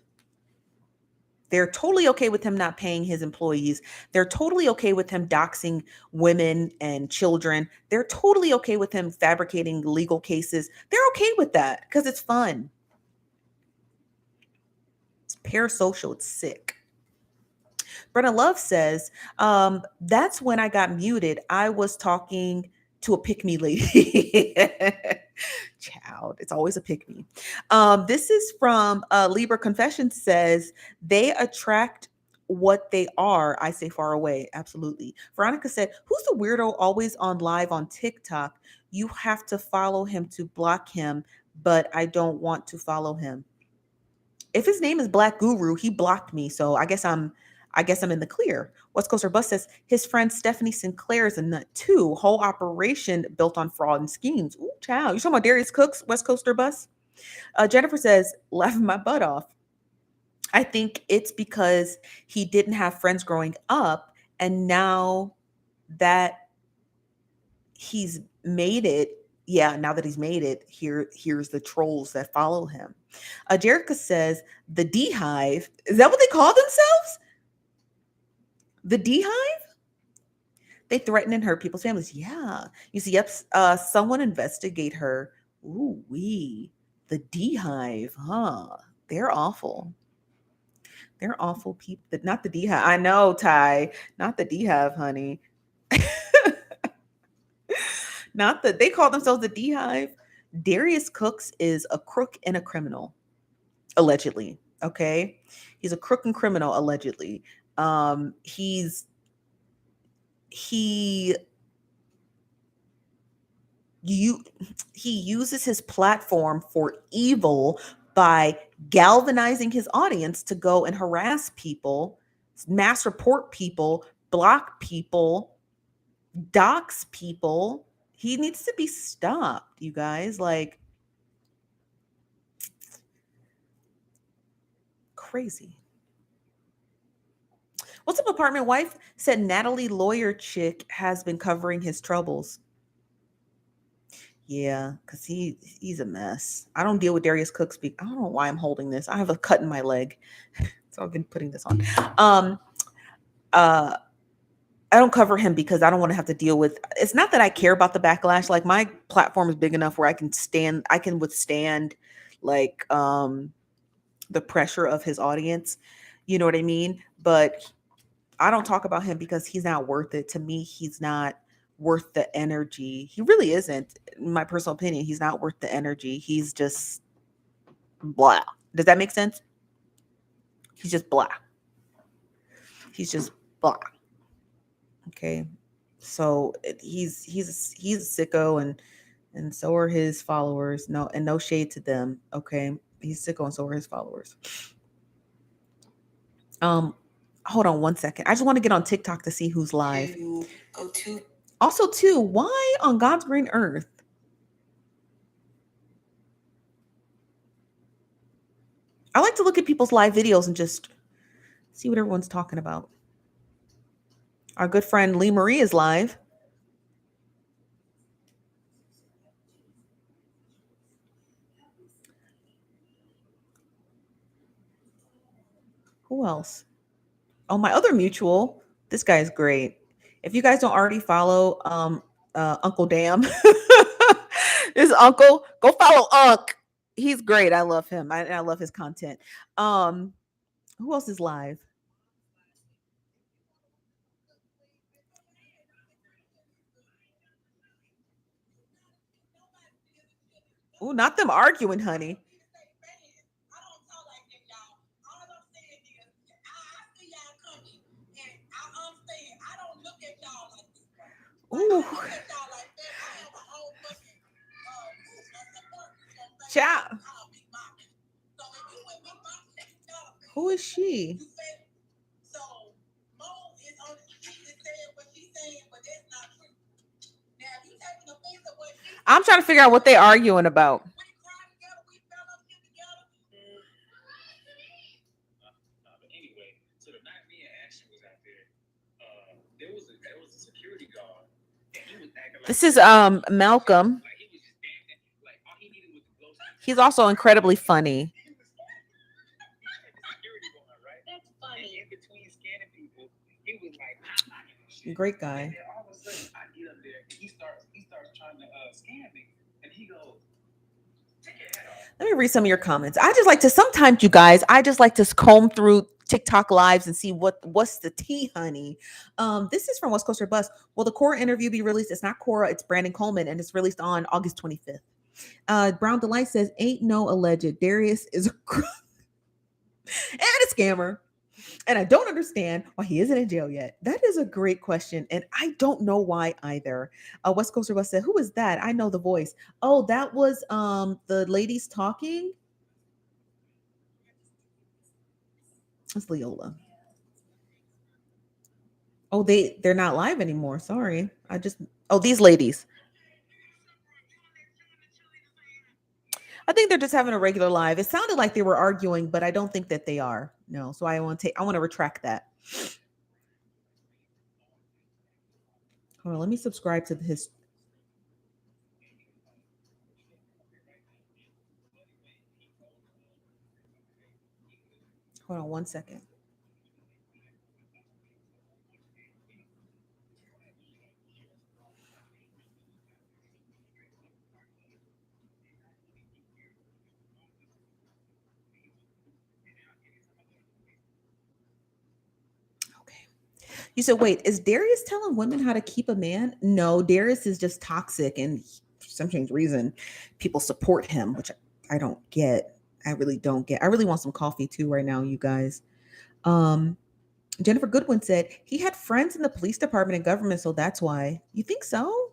They're totally okay with him not paying his employees. They're totally okay with him doxing women and children. They're totally okay with him fabricating legal cases. They're okay with that because it's fun. It's parasocial. It's sick. Brenna Love says, that's when I got muted. I was talking to a pick-me lady. Child, it's always a pick-me. This is from Libra Confession says, they attract what they are. I say far away. Absolutely. Veronica said, who's the weirdo always on live on TikTok? You have to follow him to block him, but I don't want to follow him. If his name is Black Guru, he blocked me. So I guess I'm in the clear. West Coaster Bus says his friend Stephanie Sinclair is a nut too. Whole operation built on fraud and schemes. Ooh, child. You talking about Darius Cooks, West Coaster Bus? Jennifer says, laughing my butt off. I think it's because he didn't have friends growing up, and now that he's made it, now that he's made it, here's the trolls that follow him. Jerica says, the D Hive, is that what they call themselves? The D Hive? They threaten and hurt people's families. Yeah. You see, yep, someone investigate her. Ooh, the D Hive, huh? They're awful. They're awful people. Not the D Hive. I know, Ty. Not the D Hive, honey. They call themselves the D Hive. Darius Cooks is a crook and a criminal, allegedly. Okay. He's a crook and criminal, allegedly. He uses his platform for evil by galvanizing his audience to go and harass people, mass report people, block people, dox people. He needs to be stopped, you guys. Like, crazy. What's up, apartment wife? Said Natalie lawyer chick has been covering his troubles. Yeah, because he's a mess. I don't deal with Darius Cook speak. I don't know why I'm holding this. I have a cut in my leg. So I've been putting this on. Um uh I don't cover him because I don't want to have to deal with, it's not that I care about the backlash. Like, my platform is big enough where I can withstand like the pressure of his audience. You know what I mean? But I don't talk about him because he's not worth it. To me, he's not worth the energy. He really isn't. In my personal opinion, he's not worth the energy. He's just blah. Does that make sense? He's just blah. He's just blah. Okay. So he's a sicko, and so are his followers. No, and no shade to them. Okay. He's sicko and so are his followers. Um Hold on one second. I just want to get on TikTok to see who's live. Go to. Also, too, why on God's green earth? I like to look at people's live videos and just see what everyone's talking about. Our good friend Lee Marie is live. Who else? Oh, my other mutual. This guy is great. If you guys don't already follow Uncle Dam, this uncle, go follow Unc. He's great. I love him. I love his content. Um, who else is live? Oh, not them arguing, honey. Ooh. Ciao. Who is she? I'm trying to figure out what they arguing about. This is Malcolm. He's also incredibly funny. Great guy. Let me read some of your comments. I just like to sometimes, you guys, I just like to comb through TikTok lives and see what's the tea, honey. This is from West Coaster Bus. Will the Cora interview be released? It's not Cora, it's Brandon Coleman, and it's released on August 25th. Brown Delight says, "Ain't no alleged. Darius is a and a scammer, and I don't understand why he isn't in jail yet." That is a great question, and I don't know why either. West Coaster Bus said, "Who is that? I know the voice." Oh, that was the ladies talking. It's Leola. Oh, they're not live anymore. Sorry. Oh, these ladies. I think they're just having a regular live. It sounded like they were arguing, but I don't think that they are. No. So I want to retract that. Hold on, let me subscribe to his. Hold on one second. You said, wait, is Darius telling women how to keep a man? No, Darius is just toxic, and for some strange reason, people support him, which I don't get. I really don't get. I really want some coffee too right now, you guys. Um, Jennifer Goodwin said he had friends in the police department and government, so that's why. You think so?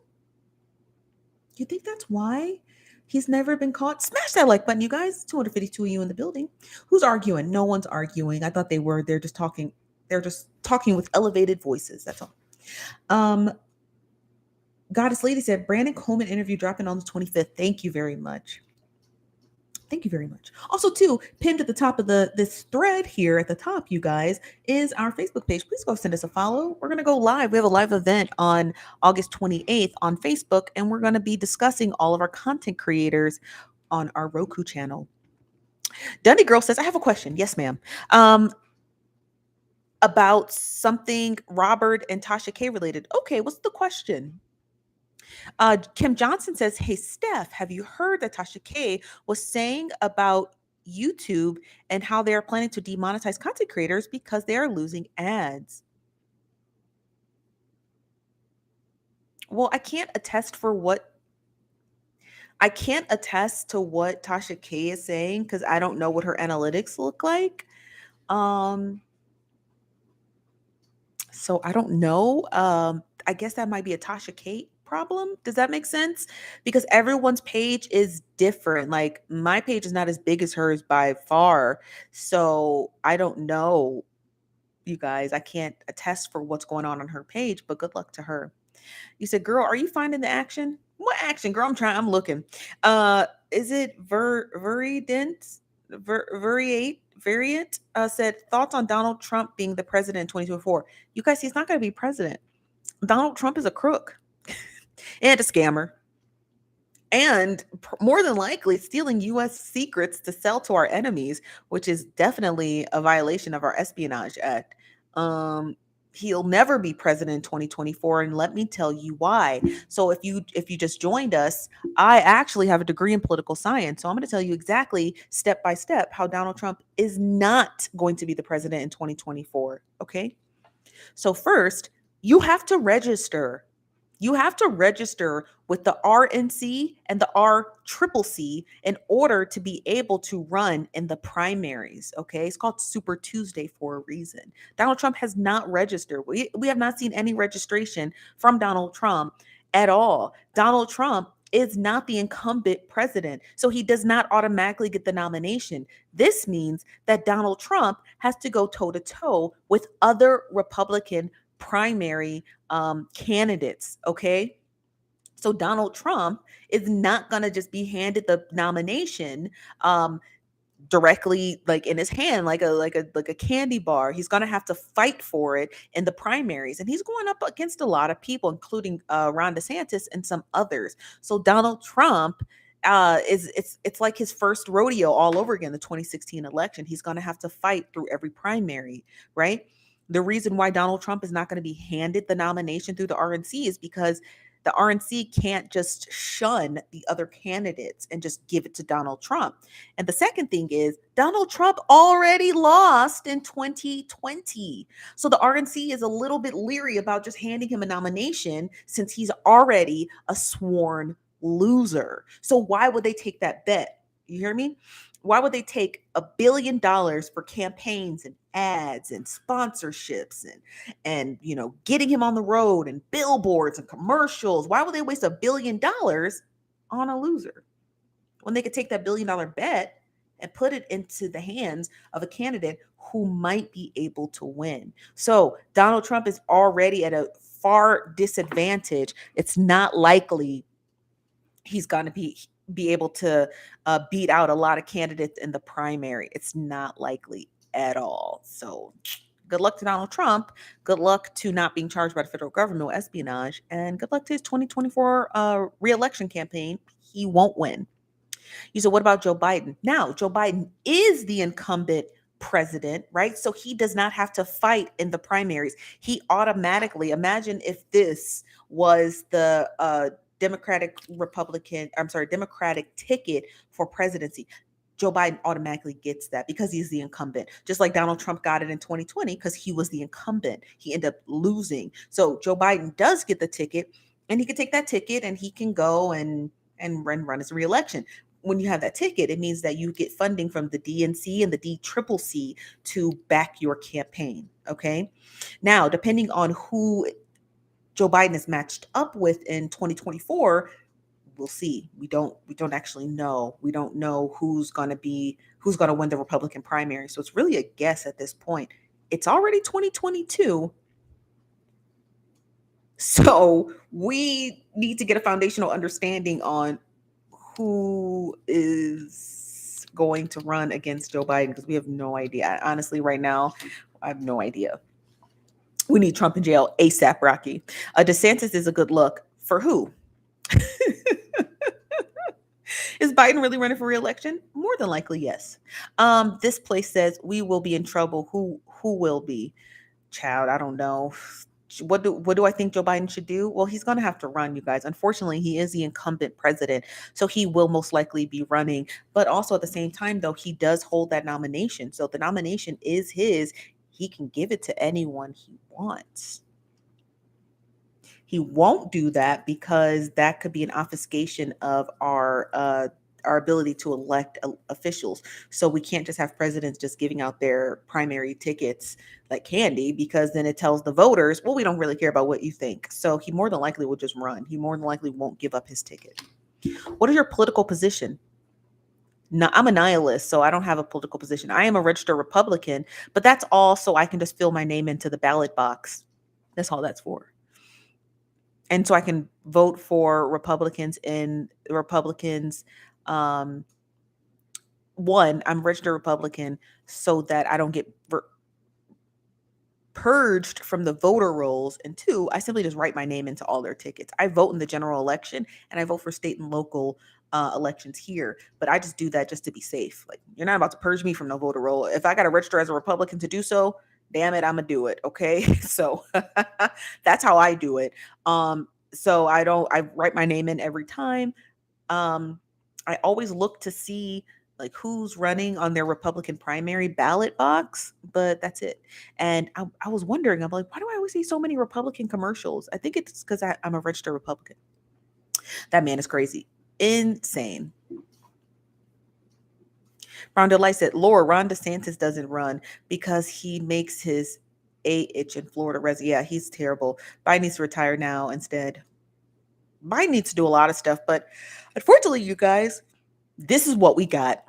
You think that's why? He's never been caught. Smash that like button, you guys. 252 of you in the building. Who's arguing? No one's arguing. I thought they were. They're just talking. They're just talking with elevated voices. That's all. Um, Goddess Lady said, Brandon Coleman interview dropping on the 25th. Thank you very much. Thank you very much. Also, too, pinned at the top of this thread here at the top, you guys, is our Facebook page. Please go send us a follow. We're gonna go live. We have a live event on August 28th on Facebook, and we're gonna be discussing all of our content creators on our Roku channel. Dundee Girl says, I have a question. Yes, ma'am. About something Robert and Tasha K related. Okay, what's the question? Kim Johnson says, Hey, Steph, have you heard that Tasha K was saying about YouTube and how they are planning to demonetize content creators because they are losing ads? Well, I can't attest to what Tasha K is saying because I don't know what her analytics look like. So I don't know. I guess that might be a Tasha K problem. Does that make sense? Because everyone's page is different. Like my page is not as big as hers by far. So I don't know, you guys. I can't attest for what's going on her page, but good luck to her. You said, girl, are you finding the action? What action, girl? I'm looking. Is it Variant said thoughts on Donald Trump being the president in 2024. You guys, he's not going to be president. Donald Trump is a crook and a scammer and more than likely stealing US secrets to sell to our enemies, which is definitely a violation of our Espionage Act. He'll never be president in 2024, and let me tell you why. So if you just joined us, I actually have a degree in political science. So I'm going to tell you exactly step by step how Donald Trump is not going to be the president in 2024, okay? So first, you have to register. You have to register with the RNC and the RCCC in order to be able to run in the primaries. Okay. It's called Super Tuesday for a reason. Donald Trump has not registered. We have not seen any registration from Donald Trump at all. Donald Trump is not the incumbent president. So he does not automatically get the nomination. This means that Donald Trump has to go toe to toe with other Republican primary candidates. Okay. So Donald Trump is not going to just be handed the nomination directly like in his hand like a candy bar. He's going to have to fight for it in the primaries, and he's going up against a lot of people including Ron DeSantis and some others. So Donald Trump it's like his first rodeo all over again. The 2016 election, he's going to have to fight through every primary, right? The reason why Donald Trump is not going to be handed the nomination through the RNC is because the RNC can't just shun the other candidates and just give it to Donald Trump. And the second thing is Donald Trump already lost in 2020. So the RNC is a little bit leery about just handing him a nomination since he's already a sworn loser. So why would they take that bet? You hear me? Why would they take $1 billion for campaigns and ads and sponsorships and getting him on the road and billboards and commercials? Why would they waste $1 billion on a loser when they could take that $1 billion bet and put it into the hands of a candidate who might be able to win? So Donald Trump is already at a far disadvantage. It's not likely he's going to be able to beat out a lot of candidates in the primary. It's not likely at all. So good luck to Donald Trump. Good luck to not being charged by the federal government with espionage. And good luck to his 2024 re-election campaign. He won't win. You said, what about Joe Biden? Now, Joe Biden is the incumbent president, right? So he does not have to fight in the primaries. He automatically, imagine if this was the Democratic ticket for presidency. Joe Biden automatically gets that because he's the incumbent. Just like Donald Trump got it in 2020 because he was the incumbent. He ended up losing. So Joe Biden does get the ticket, and he can take that ticket and he can go and run his reelection. When you have that ticket, it means that you get funding from the DNC and the DCCC to back your campaign. Okay. Now, depending on who Joe Biden is matched up with in 2024, we'll see. We don't actually know. We don't know who's going to win the Republican primary. So it's really a guess at this point. It's already 2022. So we need to get a foundational understanding on who is going to run against Joe Biden because we have no idea. Honestly, right now, I have no idea. We need Trump in jail ASAP, Rocky. DeSantis is a good look. For who? Is Biden really running for reelection? More than likely, yes. This place says we will be in trouble. Who will be? Child, I don't know. What do I think Joe Biden should do? Well, he's going to have to run, you guys. Unfortunately, he is the incumbent president, so he will most likely be running. But also at the same time, though, he does hold that nomination, so the nomination is his. He can give it to anyone he wants. He won't do that because that could be an obfuscation of our ability to elect officials. So we can't just have presidents just giving out their primary tickets like candy because then it tells the voters, well, we don't really care about what you think. So he more than likely will just run. He more than likely won't give up his ticket. What is your political position? No, I'm a nihilist, so I don't have a political position. I am a registered Republican, but that's all so I can just fill my name into the ballot box. That's all that's for. And so I can vote for Republicans and Republicans. Um, One, I'm registered Republican so that I don't get purged from the voter rolls. And two, I simply just write my name into all their tickets. I vote in the general election and I vote for state and local elections here. But I just do that just to be safe. Like, you're not about to purge me from no voter roll. If I got to register as a Republican to do so, damn it, I'm going to do it. Okay. So that's how I do it. So I write my name in every time. Um, I always look to see like who's running on their Republican primary ballot box, but that's it. And I was wondering, I'm like, why do I always see so many Republican commercials? I think it's because I'm a registered Republican. That man is crazy. Insane. Ron Delight said, Laura, Ron DeSantis doesn't run because he makes his A itch in Florida. Yeah, he's terrible. Biden needs to retire now instead. Biden needs to do a lot of stuff, but unfortunately, you guys, this is what we got.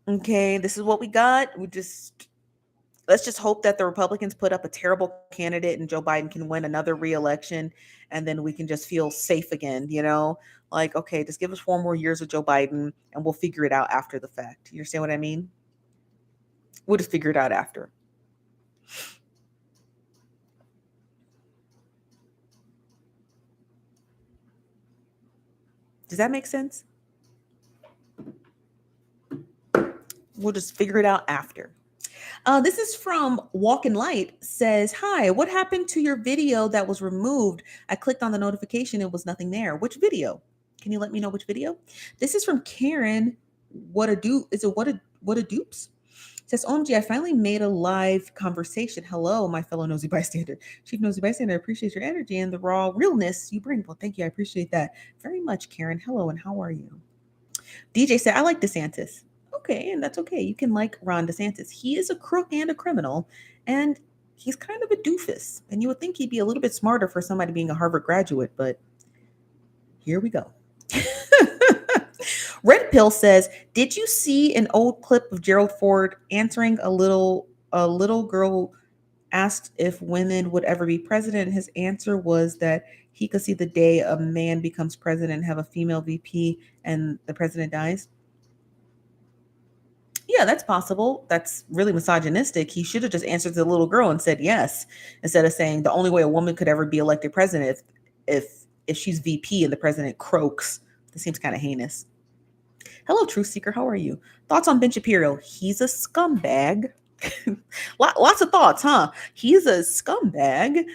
Okay, this is what we got. Let's just hope that the Republicans put up a terrible candidate and Joe Biden can win another reelection and then we can just feel safe again, Like, okay, just give us 4 more years of Joe Biden and we'll figure it out after the fact. You understand what I mean? We'll just figure it out after. Does that make sense? We'll just figure it out after. This is from Walk in Light. Says, hi, what happened to your video that was removed? I clicked on the notification. It was nothing there. Which video? Can you let me know which video? This is from Karen. What a dupe. Is it what a dupes? Says, OMG, I finally made a live conversation. Hello, my fellow nosy bystander. Chief Nosy Bystander, I appreciate your energy and the raw realness you bring. Well, thank you. I appreciate that very much, Karen. Hello, and how are you? DJ said, I like DeSantis. Okay, and that's okay. You can like Ron DeSantis. He is a crook and a criminal, and he's kind of a doofus. And you would think he'd be a little bit smarter for somebody being a Harvard graduate, but here we go. Red Pill says, did you see an old clip of Gerald Ford answering a little girl asked if women would ever be president? His answer was that he could see the day a man becomes president and have a female VP and the president dies. Yeah, that's possible. That's really misogynistic. He should have just answered the little girl and said yes, instead of saying the only way a woman could ever be elected president if she's VP and the president croaks. This seems kind of heinous. Hello, Truth Seeker. How are you? Thoughts on Ben Shapiro? He's a scumbag. Lots of thoughts, huh? He's a scumbag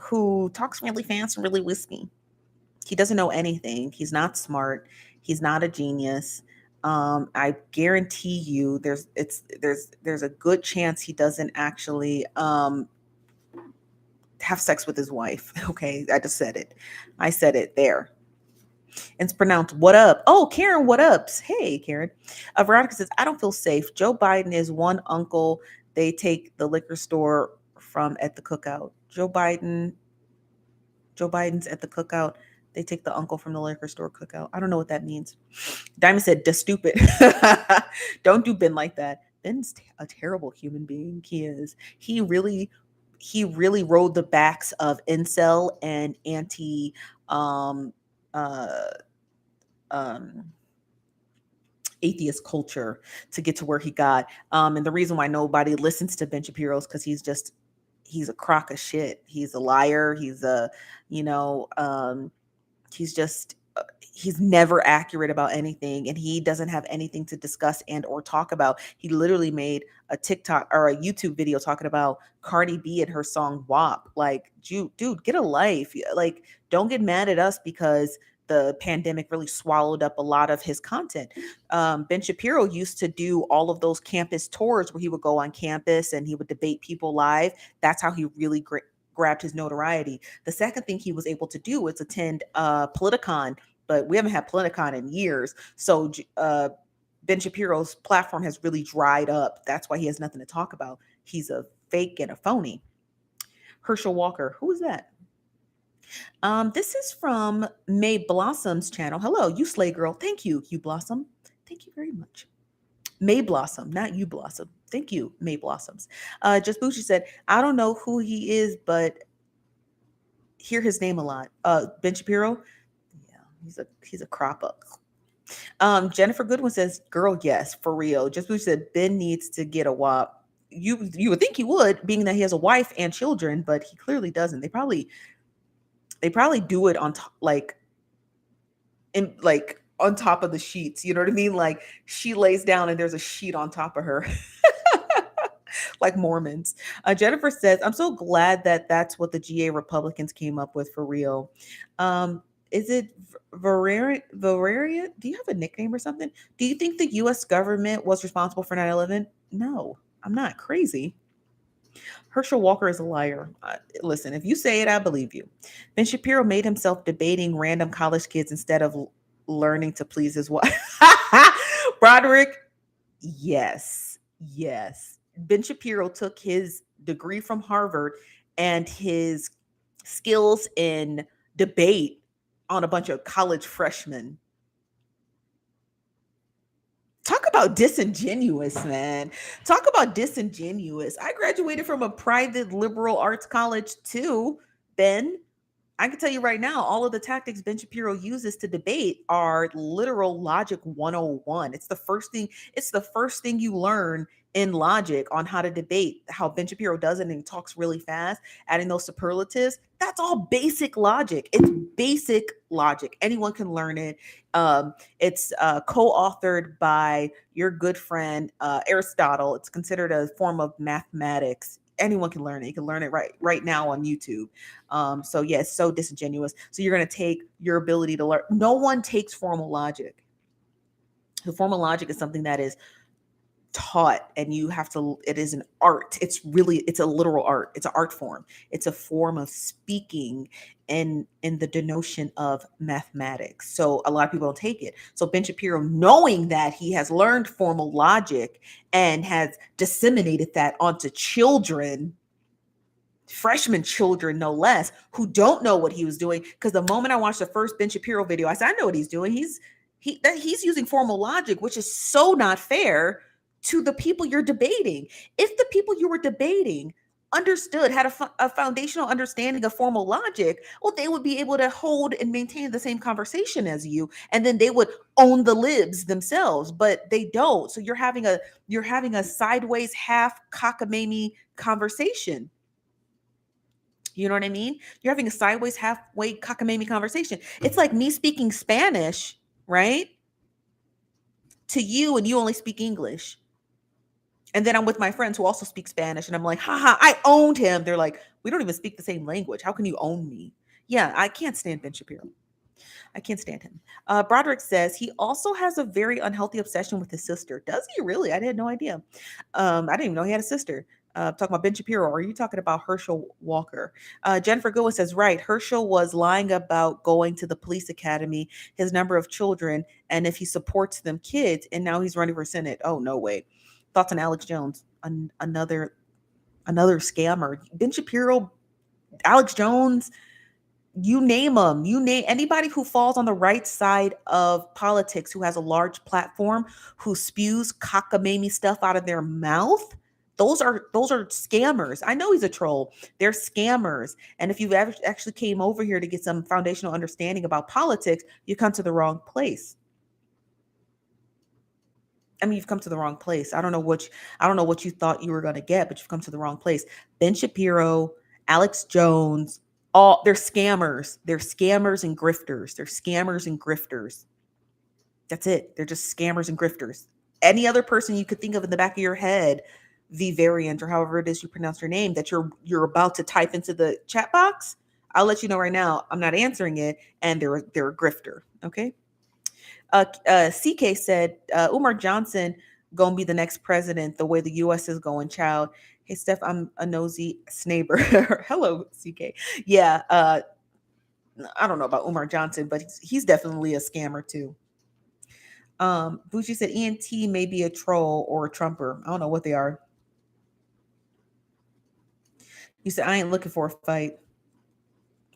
who talks really fast and really wispy. He doesn't know anything. He's not smart. He's not a genius. I guarantee you, there's a good chance he doesn't actually have sex with his wife. Okay, I just said it. I said it there. It's pronounced what up. Oh, Karen, what ups? Hey, Karen. Veronica says, I don't feel safe. Joe Biden is one uncle they take the liquor store from at the cookout. Joe Biden's at the cookout. They take the uncle from the liquor store cookout. I don't know what that means. Diamond said, "Da stupid." Don't do Ben like that. Ben's a terrible human being. He is. He really he really rode the backs of incel and anti um uh um atheist culture to get to where he got. And the reason why nobody listens to Ben Shapiro is because he's a crock of shit. He's a liar. He's a, you know, he's just he's never accurate about anything, and he doesn't have anything to discuss and or talk about. He literally made a TikTok or a YouTube video talking about Cardi B and her song WAP. Like, dude, get a life. Like, don't get mad at us because the pandemic really swallowed up a lot of his content. Ben Shapiro used to do all of those campus tours where he would go on campus and he would debate people live. That's how he really grabbed his notoriety. The second thing he was able to do was attend Politicon, but we haven't had Politicon in years. So Ben Shapiro's platform has really dried up. That's why he has nothing to talk about. He's a fake and a phony. Herschel Walker, who is that? This is from May Blossom's channel. Hello, you slay girl. Thank you, you Blossom. Thank you very much. May Blossom, not you Blossom. Thank you, May Blossoms. Just Bucci said, I don't know who he is, but hear his name a lot. Ben Shapiro. Yeah, he's a crop up. Jennifer Goodwin says, girl, yes, for real. Just Bucci said Ben needs to get a WAP. You would think he would, being that he has a wife and children, but he clearly doesn't. They probably do it on top, like on top of the sheets. You know what I mean? Like she lays down and there's a sheet on top of her. Like Mormons. Jennifer says, I'm so glad that that's what the GA Republicans came up with for real. Is it Valeria? Do you have a nickname or something? Do you think the US government was responsible for 9/11? No, I'm not crazy. Herschel Walker is a liar. Listen, if you say it, I believe you. Ben Shapiro made himself debating random college kids instead of learning to please his wife. Broderick, yes. Ben Shapiro took his degree from Harvard and his skills in debate on a bunch of college freshmen. Talk about disingenuous, man. Talk about disingenuous. I graduated from a private liberal arts college too, Ben. I can tell you right now, all of the tactics Ben Shapiro uses to debate are literal logic 101. It's the first thing you learn in logic on how to debate. How Ben Shapiro does it and he talks really fast, adding those superlatives. That's all basic logic. It's basic logic. Anyone can learn it. It's co-authored by your good friend Aristotle. It's considered a form of mathematics. Anyone can learn it. You can learn it right now on YouTube. So yeah, it's so disingenuous. So you're going to take your ability to learn. No one takes formal logic. The formal logic is something that is taught, and you have to. It is an art. It's a literal art. It's an art form. It's a form of speaking in the denotion of mathematics. So a lot of people don't take it. So Ben Shapiro, knowing that he has learned formal logic and has disseminated that onto children, freshman children no less, who don't know what he was doing. Because the moment I watched the first Ben Shapiro video, I said, I know what he's doing. He's using formal logic, which is so not fair to the people you're debating. If the people you were debating had a foundational understanding of formal logic, well, they would be able to hold and maintain the same conversation as you, and then they would own the libs themselves, but they don't. So you're having a sideways half cockamamie conversation. You know what I mean? You're having a sideways halfway cockamamie conversation. It's like me speaking Spanish, right? To you, and you only speak English. And then I'm with my friends who also speak Spanish, and I'm like, haha, I owned him. They're like, we don't even speak the same language. How can you own me? Yeah, I can't stand Ben Shapiro. I can't stand him. Broderick says he also has a very unhealthy obsession with his sister. Does he really? I had no idea. I didn't even know he had a sister. Talking about Ben Shapiro, or are you talking about Herschel Walker? Jennifer Goodwin says, right, Herschel was lying about going to the police academy, his number of children, and if he supports them kids, and now he's running for Senate. Oh, no way. Thoughts on Alex Jones? Another scammer. Ben Shapiro, Alex Jones, you name them. You name anybody who falls on the right side of politics, who has a large platform, who spews cockamamie stuff out of their mouth. Those are scammers. I know he's a troll. They're scammers. And if you've ever actually came over here to get some foundational understanding about politics, you come to the wrong place. I mean, you've come to the wrong place. I don't know what you thought you were going to get, but you've come to the wrong place. Ben Shapiro, Alex Jones, all they're scammers. They're scammers and grifters. They're scammers and grifters. That's it. They're just scammers and grifters. Any other person you could think of in the back of your head, the variant or however it is you pronounce your name, that you're about to type into the chat box, I'll let you know right now. I'm not answering it, and they're a grifter. Okay. CK said Umar Johnson gonna be the next president. The way the U.S. is going, child. Hey Steph, I'm a nosy neighbor. Hello, CK. Yeah. I don't know about Umar Johnson, but he's definitely a scammer too. Bucci said ENT may be a troll or a Trumper. I don't know what they are. You said I ain't looking for a fight.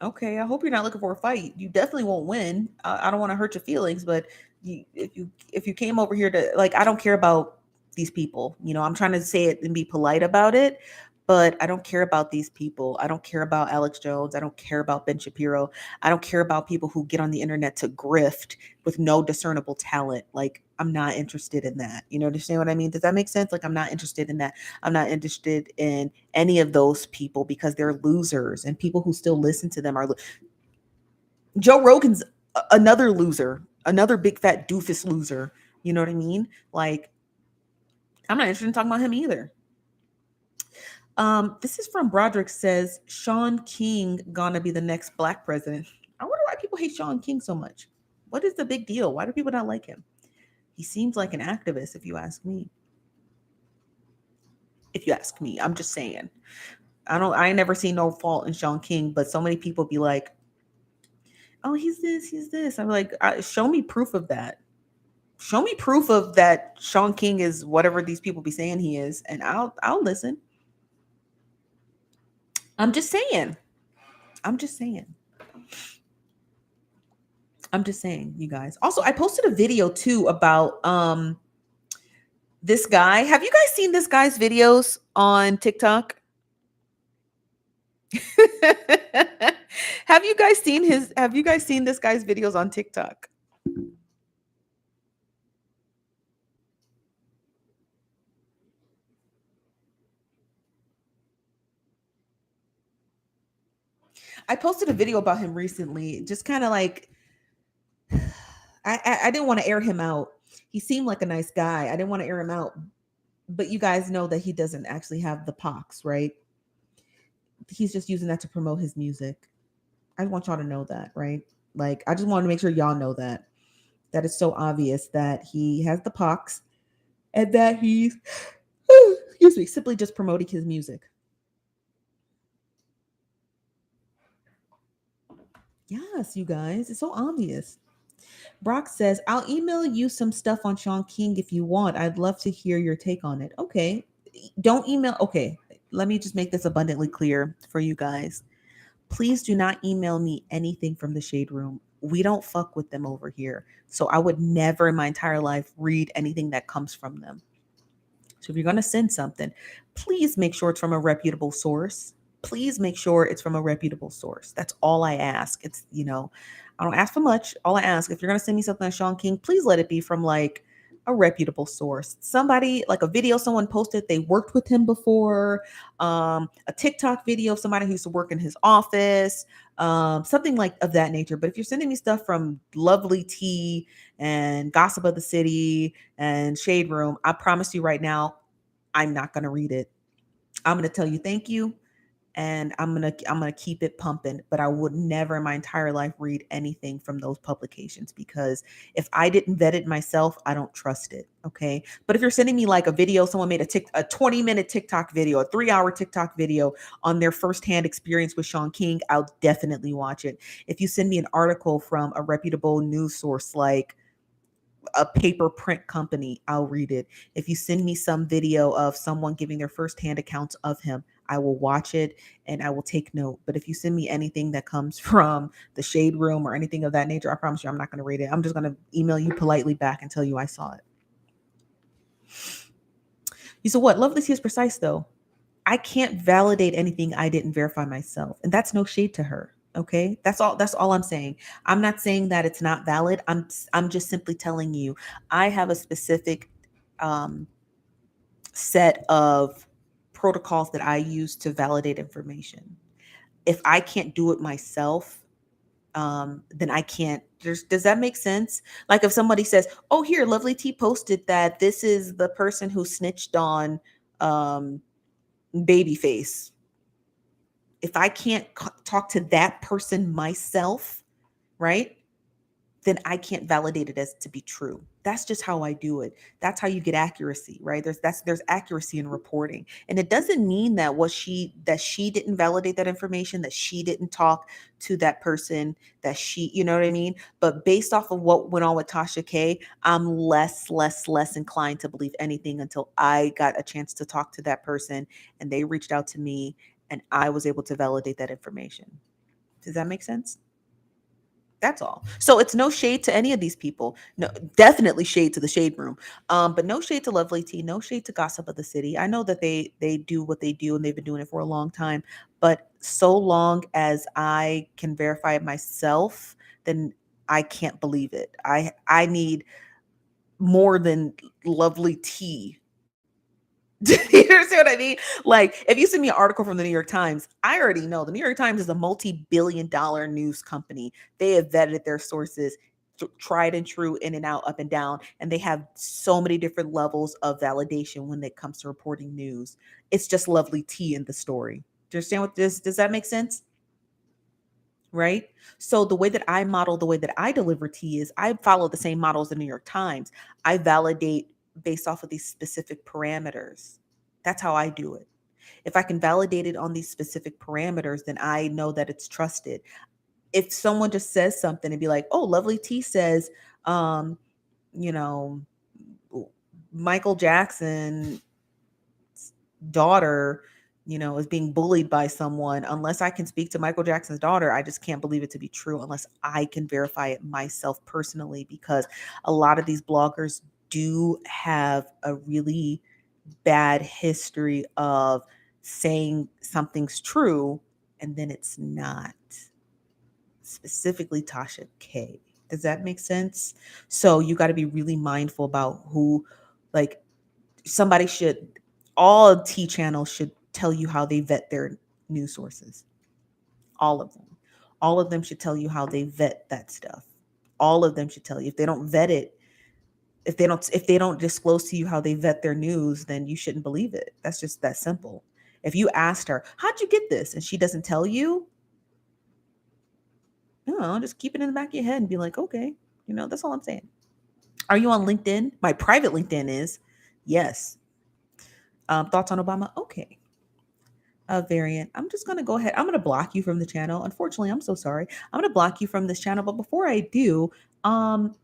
Okay, I hope you're not looking for a fight. You definitely won't win. I don't want to hurt your feelings, but if you came over here to like, I don't care about these people. You know, I'm trying to say it and be polite about it, but I don't care about these people. I don't care about Alex Jones. I don't care about Ben Shapiro. I don't care about people who get on the internet to grift with no discernible talent. Like, I'm not interested in that. You know, understand what I mean? Does that make sense? Like, I'm not interested in that. I'm not interested in any of those people because they're losers, and people who still listen to them are. Joe Rogan's another loser, another big fat doofus loser. You know what I mean? Like, I'm not interested in talking about him either. This is from Broderick says Sean King gonna be the next black president. I wonder why people hate Sean King so much. What is the big deal? Why do people not like him? He seems like an activist, if you ask me. If you ask me, I'm just saying. I ain't never seen no fault in Sean King, but so many people be like, oh, he's this, he's this. I'm like, show me proof of that. Show me proof of that Sean King is whatever these people be saying he is, and I'll listen. I'm just saying. I'm just saying. I'm just saying, you guys. Also, I posted a video too about this guy. Have you guys seen this guy's videos on TikTok? Have you guys seen this guy's videos on TikTok? I posted a video about him recently, just kind of like I didn't want to air him out. He seemed like a nice guy. I didn't want to air him out, but you guys know that he doesn't actually have the pox, right? He's just using that to promote his music. I want y'all to know that, right? Like, I just want to make sure y'all know that it's so obvious that he has the pox and that he's excuse me, simply just promoting his music. Yes, you guys, it's so obvious. Brock says, I'll email you some stuff on Sean King if you want. I'd love to hear your take on it. Okay. Don't email. Okay. Let me just make this abundantly clear for you guys. Please do not email me anything from the Shade Room. We don't fuck with them over here. So I would never in my entire life read anything that comes from them. So if you're going to send something, please make sure it's from a reputable source. Please make sure it's from a reputable source. That's all I ask. It's, I don't ask for much. All I ask, if you're going to send me something on Sean King, please let it be from like a reputable source. Somebody, like a video someone posted, they worked with him before, a TikTok video of somebody who used to work in his office, something like of that nature. But if you're sending me stuff from Lovely Tea and Gossip of the City and Shade Room, I promise you right now, I'm not going to read it. I'm going to tell you thank you, and I'm gonna keep it pumping. But I would never in my entire life read anything from those publications, because if I didn't vet it myself, I don't trust it. Okay. But if you're sending me like a video, someone made a 20-minute TikTok video, a 3-hour TikTok video on their firsthand experience with Sean King, I'll definitely watch it. If you send me an article from a reputable news source like a paper print company, I'll read it. If you send me some video of someone giving their firsthand accounts of him, I will watch it and I will take note. But if you send me anything that comes from the Shade Room or anything of that nature, I promise you I'm not going to read it. I'm just going to email you politely back and tell you I saw it. You said what? Lovely T is precise though. I can't validate anything I didn't verify myself. And that's no shade to her. Okay? That's all I'm saying. I'm not saying that it's not valid. I'm just simply telling you I have a specific um set of protocols that I use to validate information. If I can't do it myself, then I can't. Does that make sense? Like if somebody says, "Oh, here, Lovely T posted that this is the person who snitched on um, Babyface." If I can't talk to that person myself, right? Then I can't validate it as to be true. That's just how I do it. That's how you get accuracy, right? There's accuracy in reporting. And it doesn't mean that she didn't validate that information, that she didn't talk to that person, that she, you know what I mean? But based off of what went on with Tasha K, I'm less inclined to believe anything until I got a chance to talk to that person and they reached out to me and I was able to validate that information. Does that make sense? That's all. So it's no shade to any of these people. No, definitely shade to the shade room. But no shade to Lovely Tea, no shade to Gossip of the City. I know that they do what they do and they've been doing it for a long time. But so long as I can verify it myself, then I can't believe it. I need more than Lovely Tea. Do you understand what I mean? Like, if you send me an article from the New York Times, I already know the New York Times is a multi-billion-dollar news company. They have vetted their sources, tried and true, in and out, up and down, and they have so many different levels of validation when it comes to reporting news. It's just Lovely Tea in the story. Do you understand what this? Does that make sense? Right? So the way that I model, the way that I deliver tea is I follow the same models the New York Times. I validate based off of these specific parameters. That's how I do it. If I can validate it on these specific parameters, then I know that it's trusted. If someone just says something and be like, "Oh, Lovely T says, um, you know, Michael Jackson daughter, is being bullied by someone," unless I can speak to Michael Jackson's daughter, I just can't believe it to be true unless I can verify it myself personally, because a lot of these bloggers do have a really bad history of saying something's true and then it's not. Specifically Tasha K. Does that make sense? So you got to be really mindful about who, like, somebody should, all T channels should tell you how they vet their news sources. All of them. All of them should tell you how they vet that stuff. All of them should tell you. If they don't vet it, if they don't disclose to you how they vet their news, then you shouldn't believe it. That's just that simple. If you asked her, "How'd you get this?" and she doesn't tell you, no, just keep it in the back of your head and be like, okay, that's all I'm saying. Are you on LinkedIn? My private LinkedIn is yes. Thoughts on Obama? Okay. A variant. I'm just going to go ahead. I'm going to block you from the channel. Unfortunately, I'm so sorry. I'm going to block you from this channel. But before I do, um,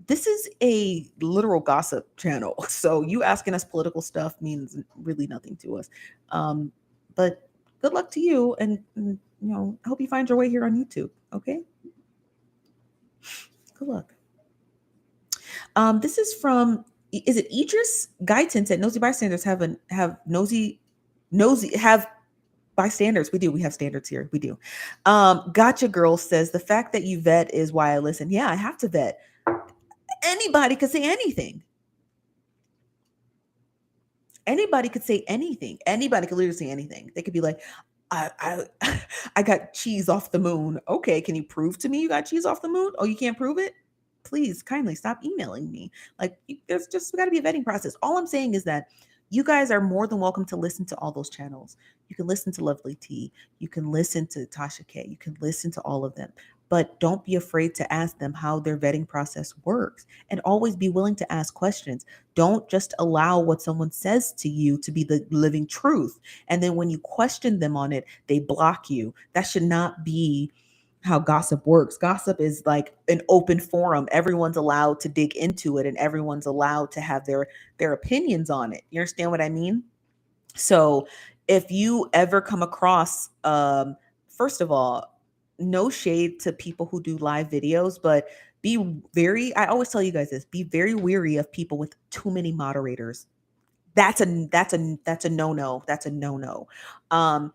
this is a literal gossip channel. So you asking us political stuff means really nothing to us. But good luck to you. And I hope you find your way here on YouTube. Okay. Good luck. This is from, is it Idris Guyton said nosy bystanders have nosy have bystanders. We have standards here. We do. Gotcha Girl says the fact that you vet is why I listen. Yeah, I have to vet. Anybody could say anything. Anybody could say anything. Anybody could literally say anything. They could be like, I I got cheese off the moon. Okay, can you prove to me you got cheese off the moon? Oh, you can't prove it? Please kindly stop emailing me. Like, there's just got to be a vetting process. All I'm saying is that you guys are more than welcome to listen to all those channels. You can listen to Lovely T. You can listen to Tasha K. You can listen to all of them. But don't be afraid to ask them how their vetting process works, and always be willing to ask questions. Don't just allow what someone says to you to be the living truth. And then when you question them on it, they block you. That should not be how gossip works. Gossip is like an open forum. Everyone's allowed to dig into it and everyone's allowed to have their opinions on it. You understand what I mean? So if you ever come across first of all, no shade to people who do live videos, but I always tell you guys this, be very weary of people with too many moderators. That's a no-no. That's a no-no. Um,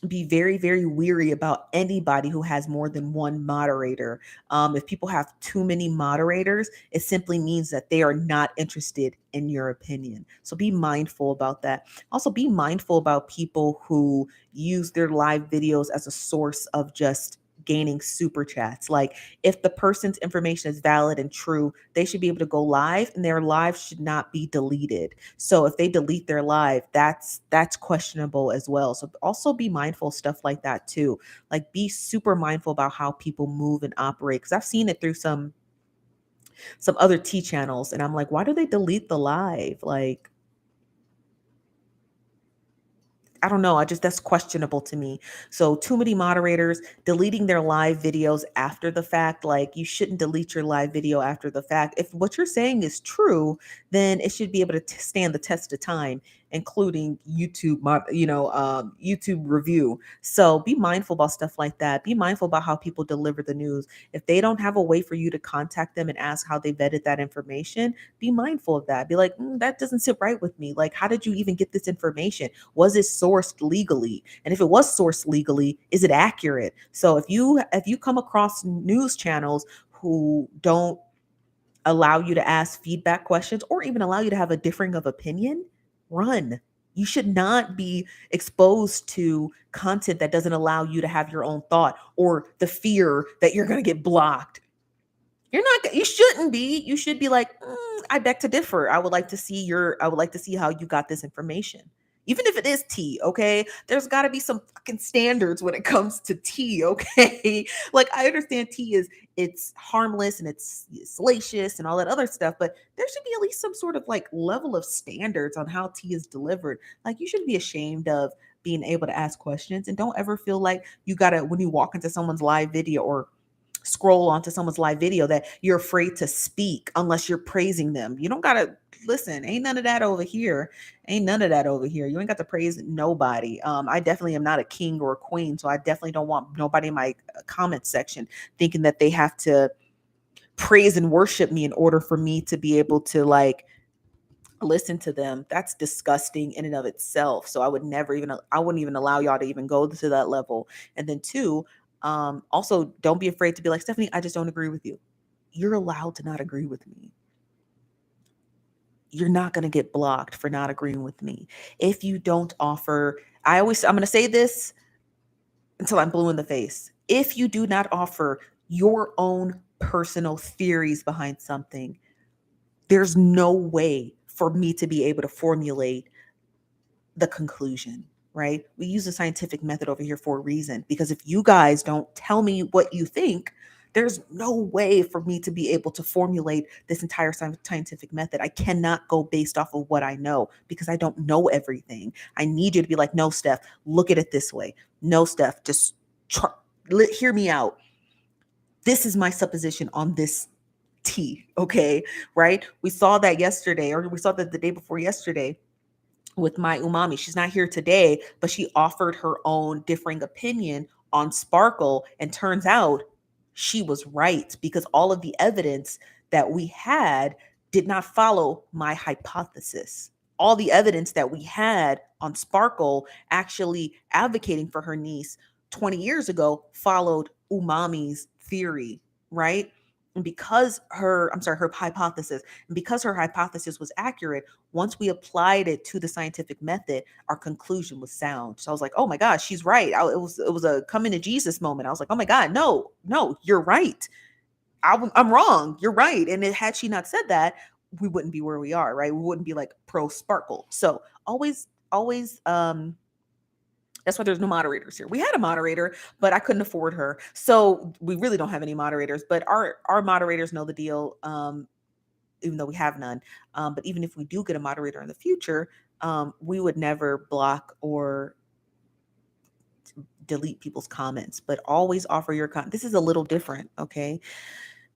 be very, very weary about anybody who has more than one moderator. If people have too many moderators, it simply means that they are not interested in your opinion. So be mindful about that. Also, be mindful about people who use their live videos as a source of just gaining super chats. Like, if the person's information is valid and true, they should be able to go live, and their live should not be deleted. So if they delete their live, that's questionable as well. So also be mindful of stuff like that too. Like, be super mindful about how people move and operate, because I've seen it through some other T channels, and I'm like, why do they delete the live? Like, I don't know. I just, that's questionable to me. So too many moderators deleting their live videos after the fact. Like, you shouldn't delete your live video after the fact. If what you're saying is true, then it should be able to stand the test of time, including YouTube, YouTube review. So be mindful about stuff like that. Be mindful about how people deliver the news. If they don't have a way for you to contact them and ask how they vetted that information, be mindful of that. Be like, that doesn't sit right with me. Like, how did you even get this information? Was it sourced legally? And if it was sourced legally, is it accurate? So if you come across news channels who don't allow you to ask feedback questions or even allow you to have a differing of opinion, run. You should not be exposed to content that doesn't allow you to have your own thought, or the fear that you're going to get blocked. You shouldn't be. You should be like, I beg to differ. I would like to see how you got this information. Even if it is tea, okay? There's got to be some fucking standards when it comes to tea, okay? Like, I understand tea is, it's harmless and it's salacious and all that other stuff, but there should be at least some sort of like level of standards on how tea is delivered. Like, you shouldn't be ashamed of being able to ask questions, and don't ever feel like you got to, when you walk into someone's live video or scroll onto someone's live video, that you're afraid to speak unless you're praising them. You don't gotta listen. Ain't none of that over here. Ain't none of that over here. You ain't got to praise nobody. I definitely am not a king or a queen, so I definitely don't want nobody in my comment section thinking that they have to praise and worship me in order for me to be able to like listen to them. That's disgusting in and of itself. So I wouldn't even allow y'all to even go to that level. And then two, also don't be afraid to be like, Stephanie, I just don't agree with you. You're allowed to not agree with me. You're not going to get blocked for not agreeing with me. If you don't offer, I'm going to say this until I'm blue in the face. If you do not offer your own personal theories behind something, there's no way for me to be able to formulate the conclusion, right? We use a scientific method over here for a reason, because if you guys don't tell me what you think, there's no way for me to be able to formulate this entire scientific method. I cannot go based off of what I know, because I don't know everything. I need you to be like, no, Steph, look at it this way. No, Steph, just hear me out. This is my supposition on this tea, okay? Right? We saw that yesterday, or we saw that the day before yesterday with my umami. She's not here today, but she offered her own differing opinion on Sparkle. And turns out she was right, because all of the evidence that we had did not follow my hypothesis. All the evidence that we had on Sparkle actually advocating for her niece 20 years ago followed Umami's theory, right? And because her hypothesis, and because her hypothesis was accurate, once we applied it to the scientific method, our conclusion was sound. So I was like, oh my gosh, she's right. It was a coming to Jesus moment. I was like, oh my God, no, you're right. I'm wrong. You're right. And had she not said that, we wouldn't be where we are, right? We wouldn't be like pro Sparkle. So always, that's why there's no moderators here. We had a moderator, but I couldn't afford her. So we really don't have any moderators, but our moderators know the deal. Even though we have none. But even if we do get a moderator in the future, we would never block or delete people's comments, but always offer your comment. This is a little different, okay?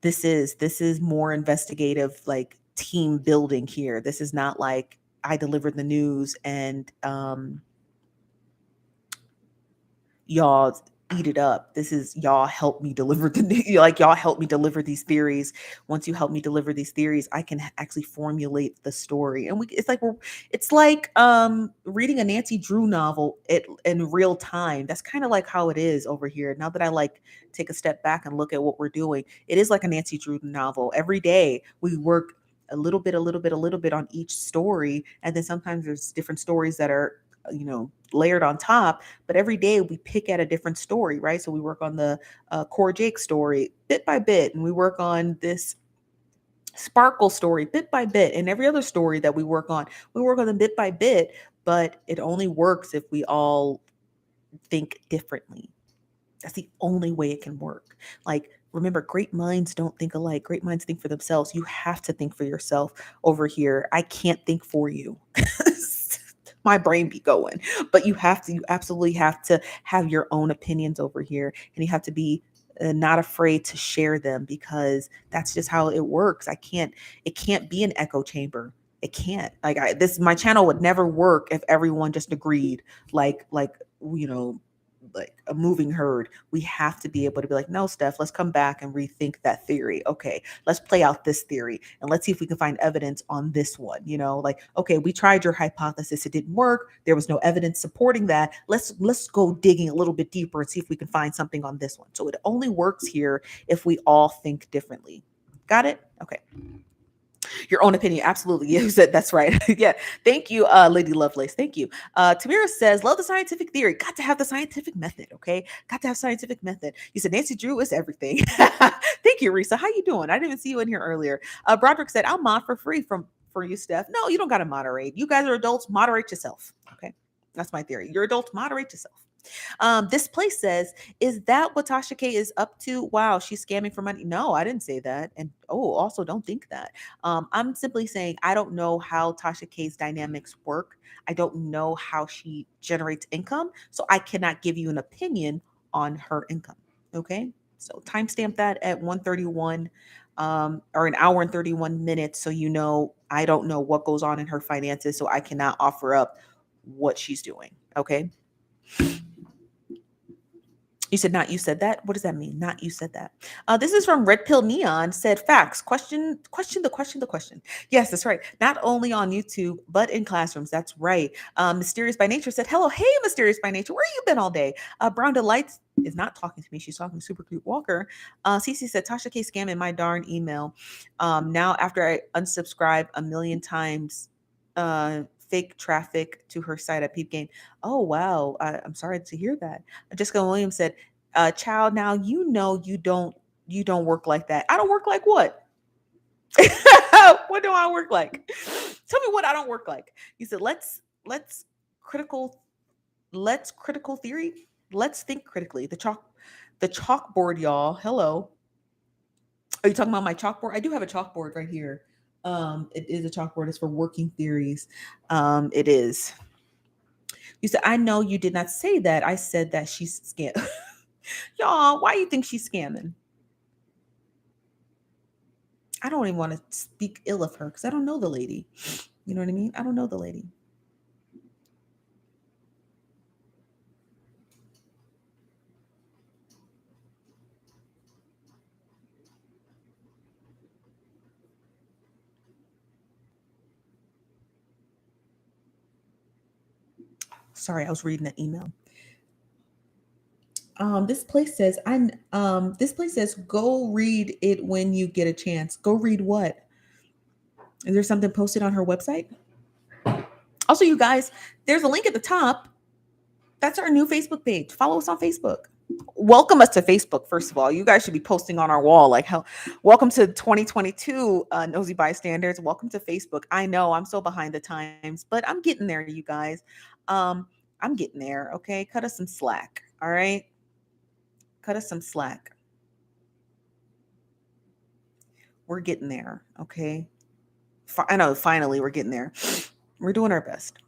This is more investigative, like team building here. This is not like I delivered the news and y'all eat it up. This is y'all help me deliver y'all help me deliver these theories. Once you help me deliver these theories, I can actually formulate the story. And it's like reading a Nancy Drew novel in real time. That's kind of like how it is over here. Now that I like take a step back and look at what we're doing, it is like a Nancy Drew novel. Every day we work a little bit, a little bit, a little bit on each story, and then sometimes there's different stories that are layered on top, but every day we pick at a different story, right? So we work on the core Jake story bit by bit, and we work on this Sparkle story bit by bit, and every other story that we work on them bit by bit, but it only works if we all think differently. That's the only way it can work. Like, remember, great minds don't think alike. Great minds think for themselves. You have to think for yourself over here. I can't think for you. My brain be going, but you absolutely have to have your own opinions over here, and you have to be not afraid to share them, because that's just how it works. It can't be an echo chamber. It can't. Like, my channel would never work if everyone just agreed, you know, like a moving herd. We have to be able to be like, no, Steph, let's come back and rethink that theory. Okay, let's play out this theory and let's see if we can find evidence on this one. Like, okay, we tried your hypothesis, it didn't work. There was no evidence supporting that. Let's go digging a little bit deeper and see if we can find something on this one. So it only works here if we all think differently. Got it? Okay. Your own opinion. Absolutely. You said that's right. Yeah. Thank you, Lady Lovelace. Thank you. Tamira says, love the scientific theory. Got to have the scientific method. Okay. Got to have scientific method. You said Nancy Drew is everything. Thank you, Risa. How you doing? I didn't even see you in here earlier. Broderick said, I'll mod for free for you, Steph. No, you don't got to moderate. You guys are adults. Moderate yourself. Okay. That's my theory. You're adults. Moderate yourself. This place says, is that what Tasha K is up to? Wow, she's scamming for money. No, I didn't say that. And also don't think that. I'm simply saying I don't know how Tasha K's dynamics work. I don't know how she generates income. So I cannot give you an opinion on her income. Okay. So timestamp that at 1:31 or an hour and 31 minutes. So I don't know what goes on in her finances. So I cannot offer up what she's doing. Okay. You said not you said that. What does that mean? Not you said that. This is from Red Pill Neon. Said facts. The question. Yes, that's right. Not only on YouTube, but in classrooms. That's right. Mysterious by Nature said, hello. Hey, Mysterious by Nature. Where you been all day? Brown Delights is not talking to me. She's talking to Super Cute Walker. Cece said, Tasha K scam in my darn email. Now, after I unsubscribe a million times, fake traffic to her site at Peep Game. Oh, wow. I'm sorry to hear that. Jessica Williams said, child, now you don't work like that. I don't work like what? What do I work like? Tell me what I don't work like. You said, let's critical theory. Let's think critically. The chalkboard, y'all. Hello. Are you talking about my chalkboard? I do have a chalkboard right here. It is a chalkboard. It's for working theories. It is. You said, I know you did not say that. I said that she's scam. Y'all, why do you think she's scamming? I don't even want to speak ill of her because I don't know the lady. You know what I mean? I don't know the lady. Sorry, I was reading the email. This place says go read it when you get a chance. Go read what? Is there something posted on her website? Also, you guys, there's a link at the top. That's our new Facebook page. Follow us on Facebook. Welcome us to Facebook, first of all. You guys should be posting on our wall like how welcome to 2022 nosy bystanders. Welcome to Facebook. I know I'm so behind the times, but I'm getting there, you guys. I'm getting there. Okay, cut us some slack. All right, cut us some slack. We're getting there. Okay, I know, finally we're getting there. We're doing our best.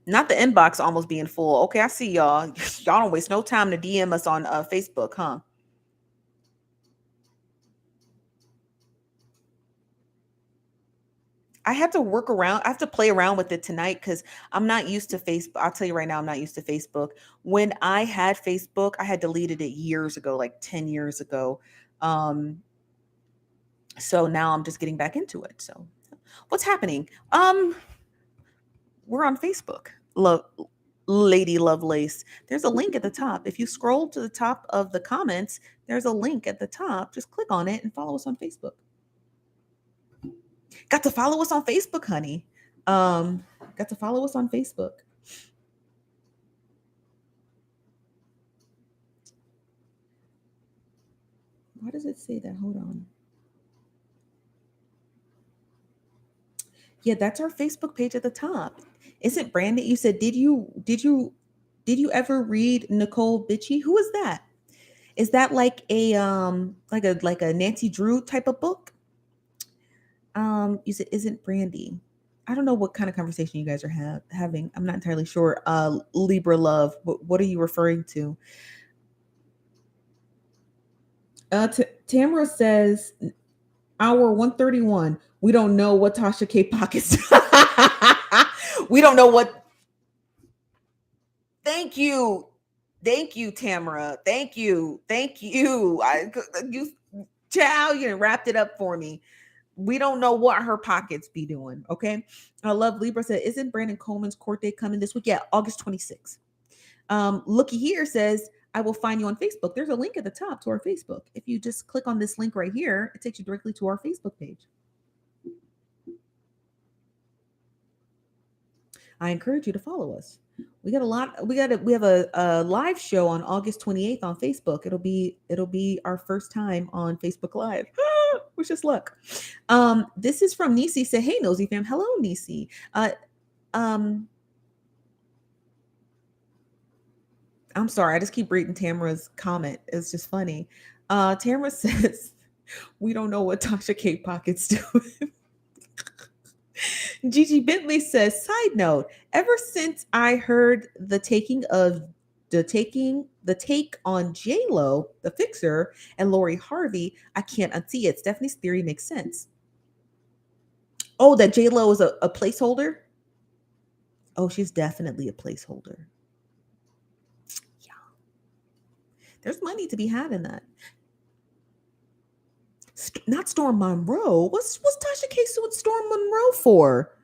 Not the inbox almost being full. Okay, I see y'all. Y'all don't waste no time to DM us on Facebook, huh? I had to work around. I have to play around with it tonight because I'm not used to Facebook. I'll tell you right now, I'm not used to Facebook. When I had Facebook, I had deleted it years ago, like 10 years ago. Um, so now I'm just getting back into it. So what's happening? We're on Facebook. Love Lady Lovelace. There's a link at the top. If you scroll to the top of the comments, there's a link at the top. Just click on it and follow us on Facebook. Got to follow us on Facebook, honey. Um, got to follow us on Facebook. Why does it say that? Hold on. Yeah, that's our Facebook page at the top. Isn't Brandon? You said, did you ever read Nicole Bitchy? Who is that? Is that like a Nancy Drew type of book? You said isn't Brandy? I don't know what kind of conversation you guys are having. I'm not entirely sure. Libra love. What are you referring to? Tamara says hour 131. We don't know what Tasha K pockets. We don't know what. Thank you. Thank you, Tamara. Thank you. Thank you. You Chow, you wrapped it up for me. We don't know what her pockets be doing. Okay. I love Libra said, isn't Brandon Coleman's court date coming this week? Yeah, August 26th. Looky here says, I will find you on Facebook. There's a link at the top to our Facebook. If you just click on this link right here, it takes you directly to our Facebook page. I encourage you to follow us. We got a lot. We have a live show on August 28th on Facebook. It'll be our first time on Facebook Live. Wish us luck. This is from Nosy. Say, hey, Nosy fam. Hello, Nosy. I'm sorry. I just keep reading Tamara's comment. It's just funny. Tamara says, we don't know what Tasha K pockets do. Gigi Bentley says, side note, ever since I heard the take on J-Lo, the fixer, and Lori Harvey, I can't unsee it. Stephanie's theory makes sense. Oh, that J-Lo is a placeholder? Oh, she's definitely a placeholder. Yeah. There's money to be had in that. Not Storm Monroe. What's Tasha K suing Storm Monroe for?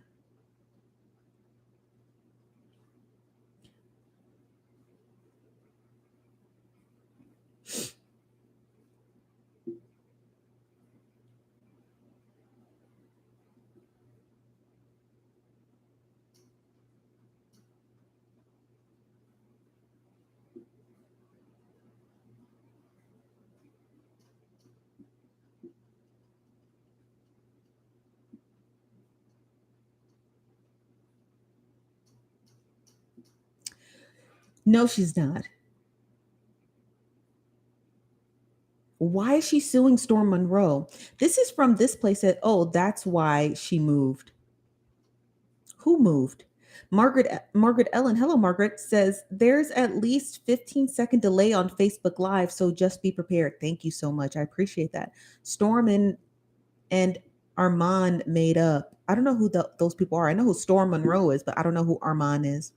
No, she's not. Why is she suing Storm Monroe? This is from this place that, oh, that's why she moved. Who moved? Margaret Ellen, hello Margaret, says there's at least 15-second delay on Facebook Live, so just be prepared. Thank you so much. I appreciate that. Storm and Armand made up. I don't know who those people are. I know who Storm Monroe is, but I don't know who Armand is.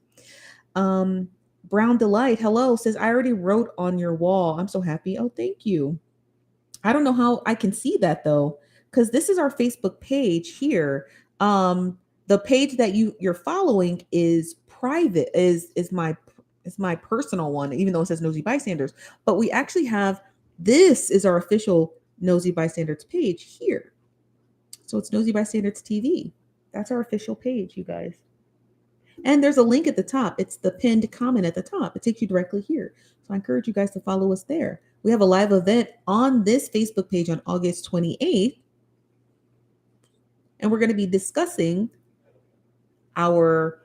Brown Delight, hello, says I already wrote on your wall. I'm so happy. Oh, thank you. I don't know how I can see that though, because this is our Facebook page here. The page that you're following is private, is my personal one, even though it says Nosy Bystanders. But we actually have this is our official Nosy Bystanders page here. So it's Nosy Bystanders TV. That's our official page, you guys. And there's a link at the top. It's the pinned comment at the top. It takes you directly here. So I encourage you guys to follow us there. We have a live event on this Facebook page on August 28th. And we're going to be discussing our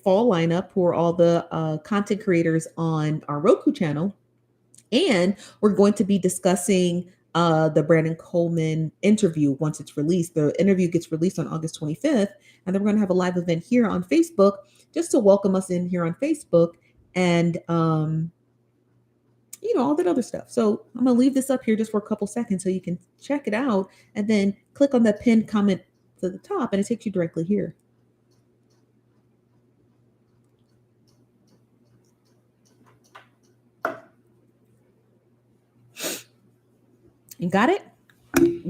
fall lineup, who are all the content creators on our Roku channel. And we're going to be discussing the Brandon Coleman interview once it's released. The interview gets released on August 25th. And then we're going to have a live event here on Facebook just to welcome us in here on Facebook and, all that other stuff. So I'm going to leave this up here just for a couple seconds so you can check it out and then click on that pinned comment to the top and it takes you directly here. You got it?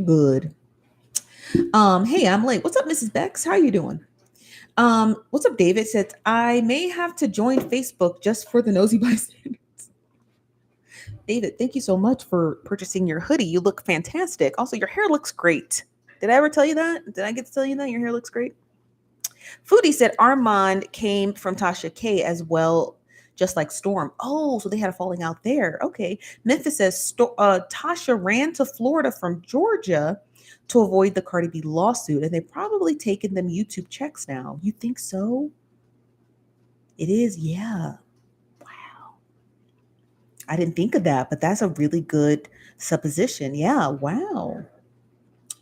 Good. Hey, I'm late. What's up, Mrs. Bex? How are you doing? What's up, David? Said I may have to join Facebook just for the nosy bystanders. David, thank you so much for purchasing your hoodie. You look fantastic. Also, your hair looks great. Did I ever tell you that? Did I get to tell you that your hair looks great? Foodie said Armand came from Tasha K as well, just like Storm. Oh, so they had a falling out there. Okay. Memphis says Tasha ran to Florida from Georgia to avoid the Cardi B lawsuit, and they've probably taken them YouTube checks now. You think so? It is, yeah. Wow. I didn't think of that, but that's a really good supposition. Yeah. Wow.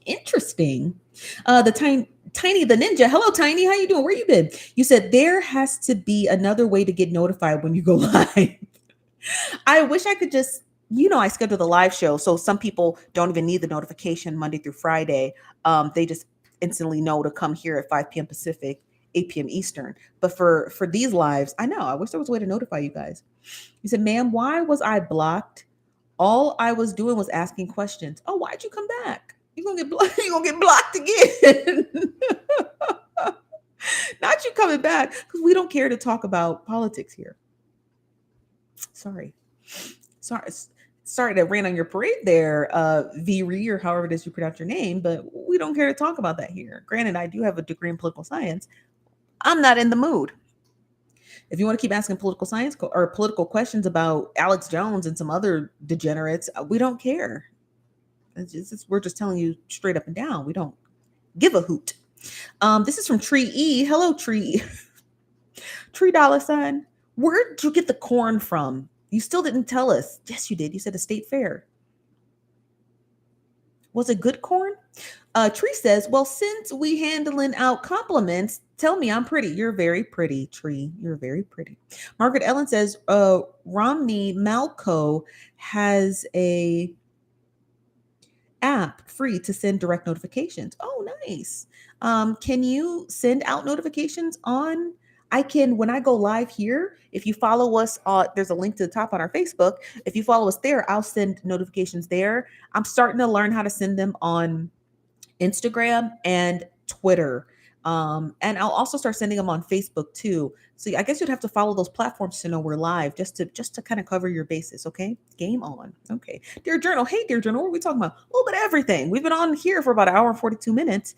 Interesting. Tiny the ninja. Hello, Tiny. How you doing? Where you been? You said there has to be another way to get notified when you go live. I wish I could just, I schedule the live show, so some people don't even need the notification Monday through Friday. They just instantly know to come here at 5 p.m. Pacific, 8 p.m. Eastern. But for these lives, I know I wish there was a way to notify you guys. You said, "Ma'am, why was I blocked? All I was doing was asking questions." Oh, why'd you come back? You're gonna get blocked. You're gonna get blocked again. Not you coming back, because we don't care to talk about politics here. Sorry. Sorry that ran on your parade there, Viri, or however it is you pronounce your name, but we don't care to talk about that here. Granted, I do have a degree in political science. I'm not in the mood. If you want to keep asking political science or political questions about Alex Jones and some other degenerates, we don't care. We're just telling you straight up and down. We don't give a hoot. This is from Tree E. Hello, Tree. Tree $. Where'd you get the corn from? You still didn't tell us. Yes, you did. You said a state fair. Was it good corn? Tree says, well, since we handling out compliments, tell me I'm pretty. You're very pretty, Tree. You're very pretty. Margaret Ellen says, Romney Malco has a app free to send direct notifications. Oh, nice. Can you send out notifications on? I can, when I go live here, if you follow us, there's a link to the top on our Facebook. If you follow us there, I'll send notifications there. I'm starting to learn how to send them on Instagram and Twitter. And I'll also start sending them on Facebook too. So I guess you'd have to follow those platforms to know we're live, just to kind of cover your bases. Okay, game on. Okay, Dear Journal. Hey, Dear Journal, what are we talking about? A little bit of everything. We've been on here for about an hour and 42 minutes.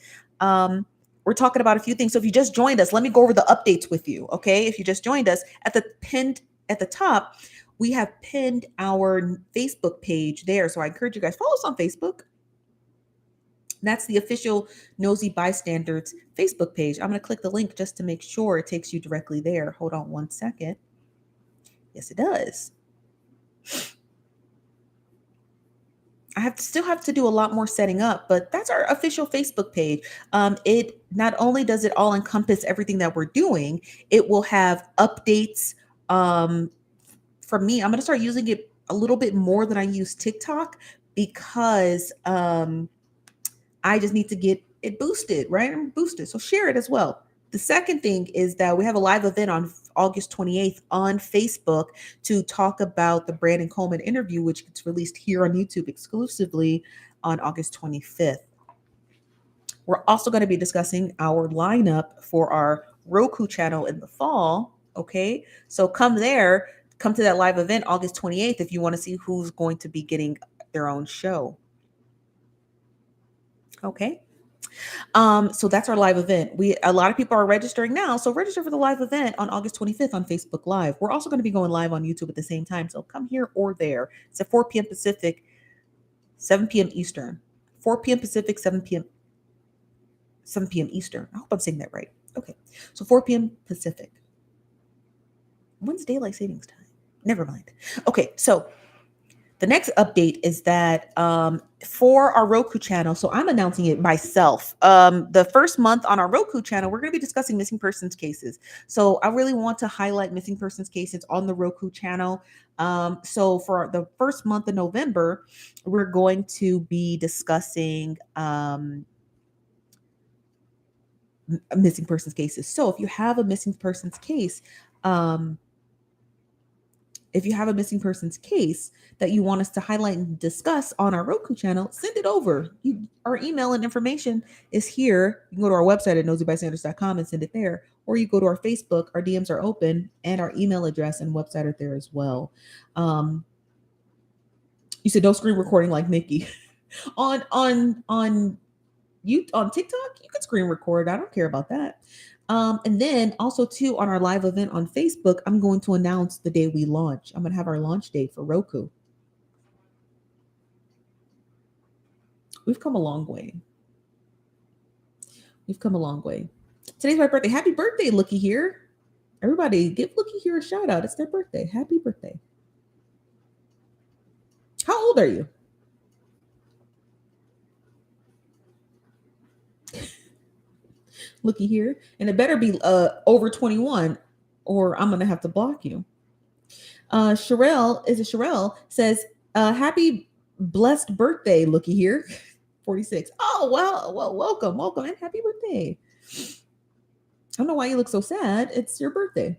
We're talking about a few things. So if you just joined us, let me go over the updates with you. Okay, if you just joined us, at the top, we have pinned our Facebook page there. So I encourage you guys, follow us on Facebook. That's the official Nosy Bystanders Facebook page. I'm going to click the link just to make sure it takes you directly there. Hold on one second. Yes, it does. Still have to do a lot more setting up, but that's our official Facebook page. It not only does it all encompass everything that we're doing, it will have updates. For me, I'm going to start using it a little bit more than I use TikTok, because I just need to get it boosted, right? Boosted. So share it as well. The second thing is that we have a live event on August 28th on Facebook to talk about the Brandon Coleman interview, which gets released here on YouTube exclusively on August 25th. We're also going to be discussing our lineup for our Roku channel in the fall. Okay. So come there, come to that live event August 28th if you want to see who's going to be getting their own show. Okay. So that's our live event. A lot of people are registering now. So register for the live event on August 25th on Facebook Live. We're also going to be going live on YouTube at the same time. So come here or there. It's at 4 p.m. Pacific, 7 p.m. Eastern. 4 p.m. Pacific, 7 p.m. Eastern. I hope I'm saying that right. Okay. So 4 p.m. Pacific. When's daylight savings time? Never mind. Okay. So the next update is that for our Roku channel, so I'm announcing it myself. The first month on our Roku channel, we're going to be discussing missing persons cases. So I really want to highlight missing persons cases on the Roku channel. So for the first month of November, we're going to be discussing missing persons cases. So if you have a missing persons case, um, if you have a missing persons case that you want us to highlight and discuss on our Roku channel, send it over. Our email and information is here. You can go to our website at nosybystanders.com and send it there. Or you go to our Facebook, our DMs are open, and our email address and website are there as well. You said no screen recording like Nikki. on you on TikTok, you can screen record. I don't care about that. And then also too on our live event on Facebook, I'm going to announce the day we launch. I'm going to have our launch date for Roku. We've come a long way. We've come a long way. Today's my birthday. Happy birthday, Looky Here. Everybody, give Looky Here a shout out. It's their birthday. Happy birthday. How old are you? Looky here. And it better be over 21 or I'm going to have to block you. Sherelle says, happy blessed birthday, Looky here. 46. Oh, well, welcome, and happy birthday. I don't know why you look so sad. It's your birthday.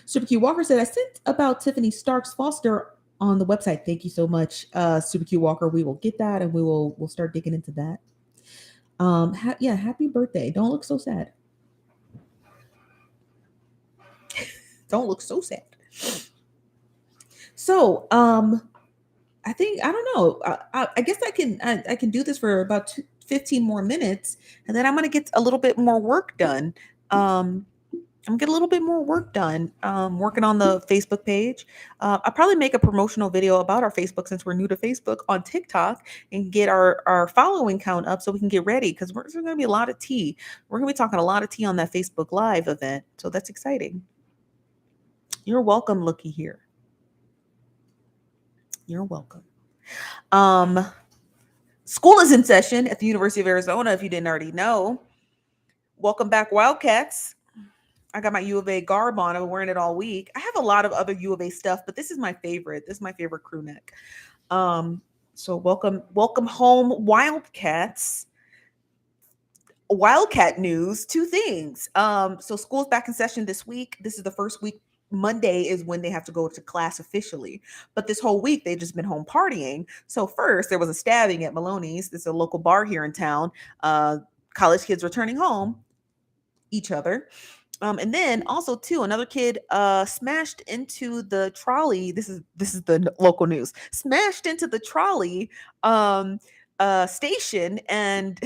Super Q Walker said, I sent about Tiffany Starks Foster on the website. Thank you so much, Super Q Walker. We will get that and we'll start digging into that. Happy birthday. Don't look so sad. Don't look so sad. So, I think, I don't know. I guess I can do this for about 15 more minutes, and then I'm going to get a little bit more work done. I'm get a little bit more work done, working on the Facebook page. I'll probably make a promotional video about our Facebook since we're new to Facebook on TikTok and get our following count up so we can get ready because there's going to be a lot of tea. We're going to be talking a lot of tea on that Facebook Live event. So that's exciting. You're welcome, Looky here. You're welcome. School is in session at the University of Arizona, if you didn't already know. Welcome back, Wildcats. I got my U of A garb on. I've been wearing it all week. I have a lot of other U of A stuff, but this is my favorite. This is my favorite crew neck. So welcome home, Wildcats. Wildcat news, 2 things. So school's back in session this week. This is the first week. Monday is when they have to go to class officially. But this whole week, they've just been home partying. So first, there was a stabbing at Maloney's. This is a local bar here in town. College kids returning home, each other. And then also too, another kid smashed into the trolley. This is the local news. Smashed into the trolley station and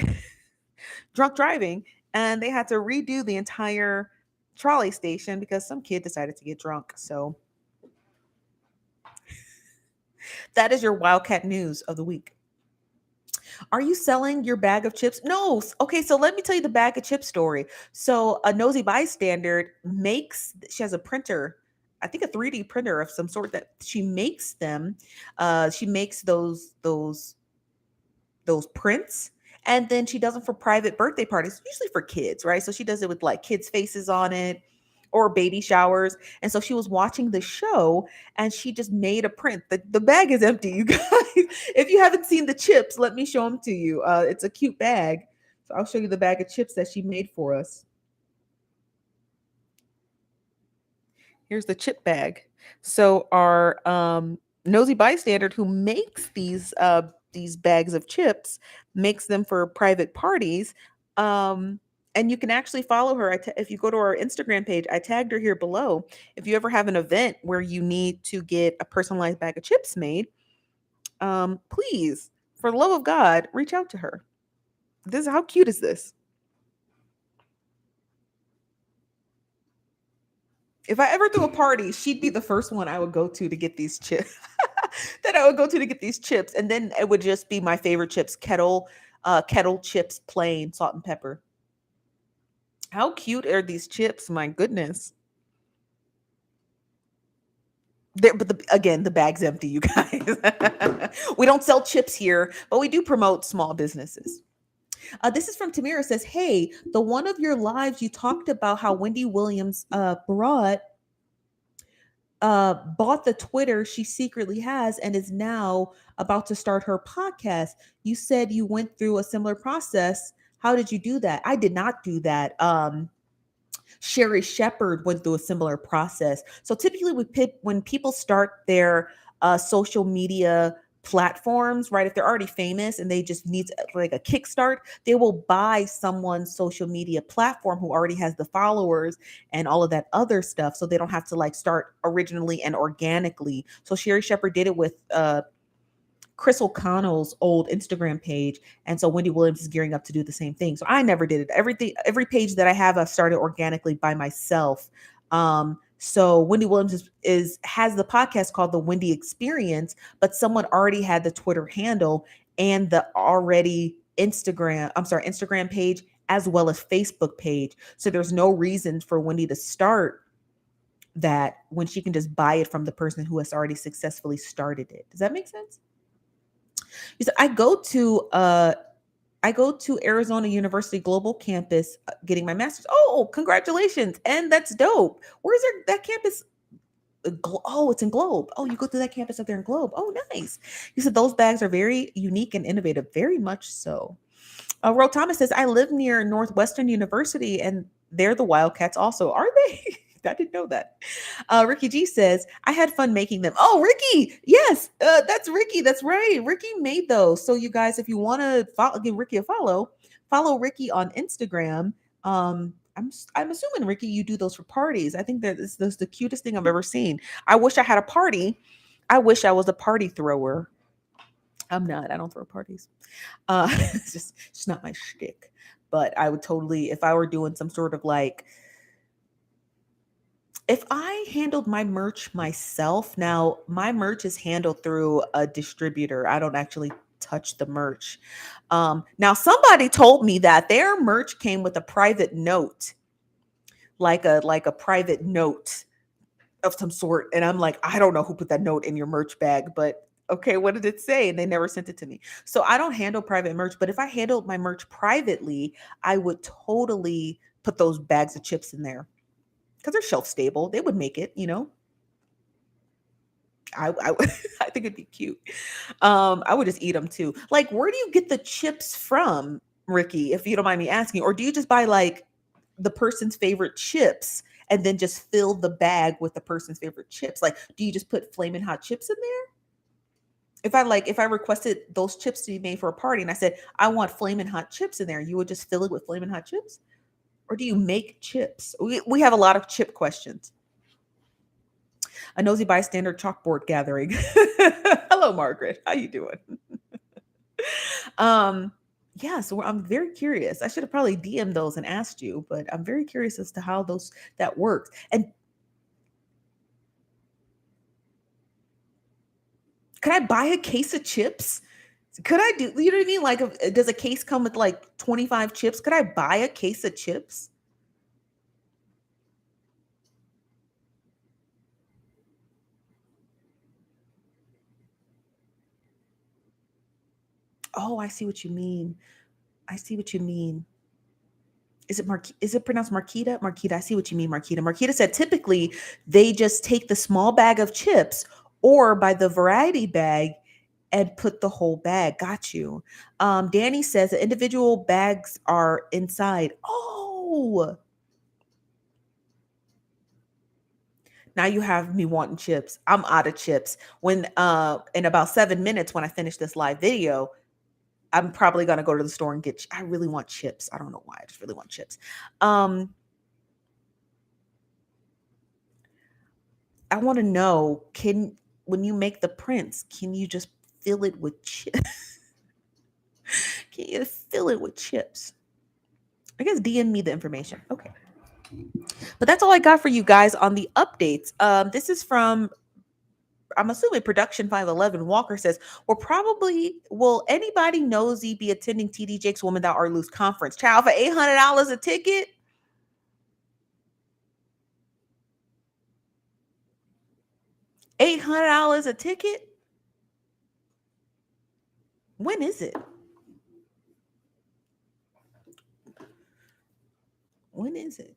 drunk driving, and they had to redo the entire trolley station because some kid decided to get drunk. So that is your Wildcat news of the week. Are you selling your bag of chips? No. Okay, so let me tell you the bag of chips story. So a Nosy Bystander she has a printer, I think a 3D printer of some sort that she makes them. She makes those prints, and then she does them for private birthday parties, usually for kids, right? So she does it with like kids' faces on it or baby showers. And so she was watching the show and she just made a print. The bag is empty, you guys. If you haven't seen the chips, let me show them to you. It's a cute bag. So I'll show you the bag of chips that she made for us. Here's the chip bag. So our Nosy Bystander who makes these bags of chips makes them for private parties. And you can actually follow her. If you go to our Instagram page, I tagged her here below. If you ever have an event where you need to get a personalized bag of chips made, please, for the love of God, reach out to her. How cute is this? If I ever threw a party, she'd be the first one I would go to get these chips. Get these chips, and then it would just be my favorite chips, kettle chips, plain salt and pepper. How cute are these chips? My goodness. Again, the bag's empty, you guys. We don't sell chips here, but we do promote small businesses. This is from Tamira. Says, hey, the one of your lives you talked about how Wendy Williams bought the Twitter she secretly has and is now about to start her podcast. You said you went through a similar process. How did you do that? I did not do that. Sherry Shepherd went through a similar process. So typically, when people start their social media platforms, right? If they're already famous and they just need like a kickstart, they will buy someone's social media platform who already has the followers and all of that other stuff, so they don't have to like start originally and organically. So Sherry Shepherd did it with Chris O'Connell's old Instagram page, and so Wendy Williams is gearing up to do the same thing. So I never did it. Every page that I have, I've started organically by myself. So Wendy Williams is has the podcast called The Wendy Experience, but someone already had the Twitter handle and the already Instagram page as well as Facebook page. So there's no reason for Wendy to start that when she can just buy it from the person who has already successfully started it. Does that make sense? He said, I go to Arizona University Global Campus getting my master's. Oh, congratulations. And that's dope. Where's that campus? Oh, it's in Globe. Oh, you go to that campus up there in Globe. Oh, nice. He said those bags are very unique and innovative. Very much so. Ro Thomas says, I live near Northwestern University and they're the Wildcats also. Are they? I didn't know that. Ricky G says, I had fun making them. Oh, Ricky. Yes, that's Ricky. That's right. Ricky made those. So you guys, if you want to give Ricky a follow Ricky on Instagram. I'm assuming, Ricky, you do those for parties. I think that's the cutest thing I've ever seen. I wish I had a party. I wish I was a party thrower. I'm not. I don't throw parties. It's not my shtick. But I would totally, if I were doing some sort of like, if I handled my merch myself, now my merch is handled through a distributor. I don't actually touch the merch. Now somebody told me that their merch came with a private note, like a private note of some sort. And I'm like, I don't know who put that note in your merch bag, but okay, what did it say? And they never sent it to me. So I don't handle private merch, but if I handled my merch privately, I would totally put those bags of chips in there because they're shelf stable. They would make it, you know. I I think it'd be cute. I would just eat them too. Like, where do you get the chips from, Ricky? If you don't mind me asking, or do you just buy like the person's favorite chips and then just fill the bag with the person's favorite chips? Like, do you just put flaming hot chips in there? If I requested those chips to be made for a party and I said I want flaming hot chips in there, you would just fill it with flaming hot chips, or do you make chips? We have a lot of chip questions. A nosy bystander chalkboard gathering. Hello, Margaret. How you doing? um, yeah, so I'm very curious. I should have probably DM'd those and asked you, but I'm very curious as to how that works. And could I buy a case of chips? Could I do, you know what I mean? Like, does a case come with like 25 chips? Could I buy a case of chips? Oh, I see what you mean. I see what you mean. Is it pronounced Marquita? Marquita, I see what you mean, Marquita. Marquita said typically they just take the small bag of chips or buy the variety bag and put the whole bag. Got you. Danny says the individual bags are inside. Oh, now you have me wanting chips. I'm out of chips. When in about 7 minutes when I finish this live video, I'm probably gonna go to the store and get. I really want chips. I don't know why. I just really want chips. Um, I want to know, can when you make the prints, can you just fill it with chips? Can you fill it with chips? I guess DM me the information. Okay. But that's all I got for you guys on the updates. This is from, I'm assuming, Production 511. Walker says, will anybody nosy be attending TD Jakes Woman Thou Art Loose conference? Child, for $800 a ticket? $800 a ticket? When is it? When is it?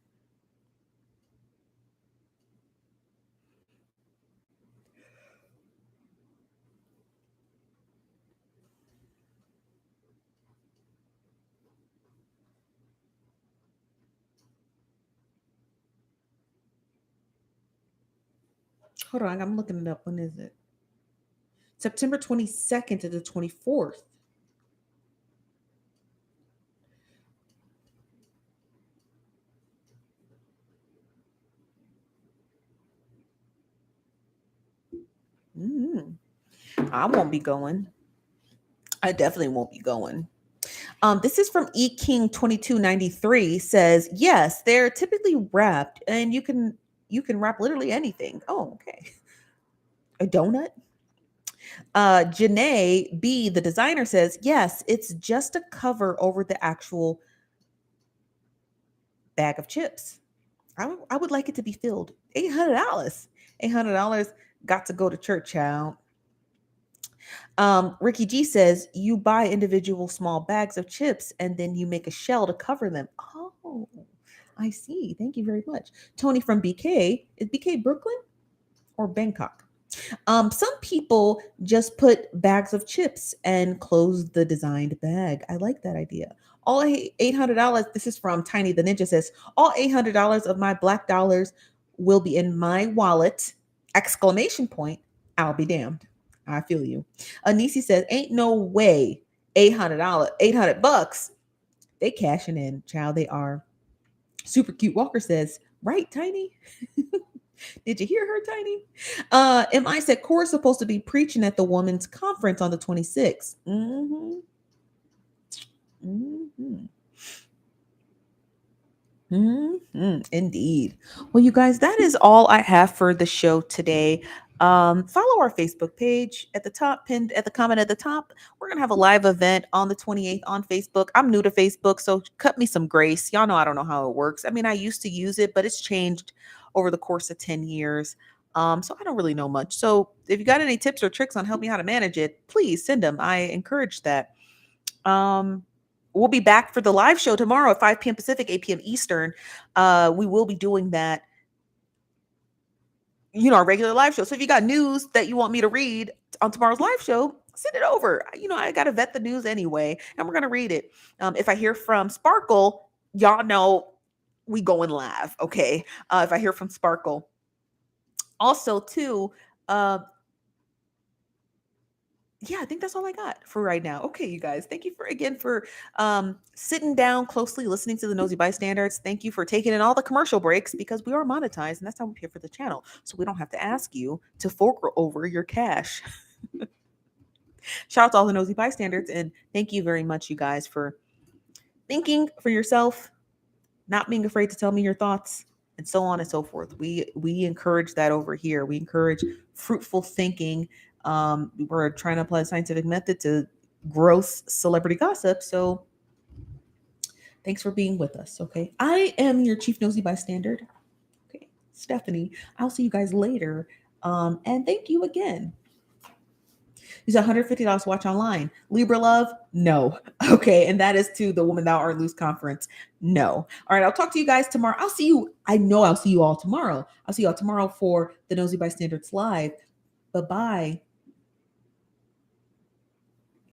Hold on, I'm looking it up. When is it? September 22nd to the 24th. Mm, I won't be going. I definitely won't be going. This is from E King 2293 says, yes, they're typically wrapped and you can wrap literally anything. Oh, okay. A donut? Janae B, the designer, says, yes, it's just a cover over the actual bag of chips. I would like it to be filled. $800. $800 got to go to church, child. Ricky G says, you buy individual small bags of chips and then you make a shell to cover them. Oh, I see. Thank you very much. Tony from BK. Is BK Brooklyn or Bangkok? Some people just put bags of chips and close the designed bag. I like that idea. All $800. This is from Tiny the Ninja says, all $800 of my black dollars will be in my wallet. Exclamation point. I'll be damned. I feel you. Anisi says, ain't no way $800, $800. They cashing in, child. They are. Super cute Walker says, right, Tiny? Did you hear her, Tiny? MI said Cora's supposed to be preaching at the women's conference on the 26th. Mm-hmm. Mm-hmm. Mm-hmm. Indeed. Well, you guys, that is all I have for the show today. Follow our Facebook page at the top, pinned at the comment at the top. We're gonna have a live event on the 28th on Facebook. I'm new to Facebook, so cut me some grace. Y'all know I don't know how it works. I mean, I used to use it, but it's changed over the course of 10 years. So I don't really know much. So if you got any tips or tricks on help me how to manage it, please send them. I encourage that. Um, we'll be back for the live show tomorrow at 5 p.m. Pacific, 8 p.m. Eastern. We will be doing that, our regular live show. So if you got news that you want me to read on tomorrow's live show, send it over. I got to vet the news anyway, and we're going to read it. If I hear from Sparkle, y'all know we going live. Okay. If I hear from Sparkle. Also, too, yeah, I think that's all I got for right now. Okay, you guys, thank you for sitting down closely, listening to the Nosy Bystanders. Thank you for taking in all the commercial breaks because we are monetized, and that's how we pay for the channel. So we don't have to ask you to fork over your cash. Shout out to all the Nosy Bystanders, and thank you very much, you guys, for thinking for yourself, not being afraid to tell me your thoughts, and so on and so forth. We encourage that over here. We encourage fruitful thinking. We're trying to apply a scientific method to gross celebrity gossip. So thanks for being with us. Okay. I am your chief nosy bystander. Okay. Stephanie, I'll see you guys later. And thank you again. Use $150 to watch online. Libra love? No. Okay. And that is to the Woman Thou Art Loose conference. No. All right. I'll talk to you guys tomorrow. I'll see you. I know I'll see you all tomorrow. I'll see you all tomorrow for the Nosy Bystanders Live. Bye-bye.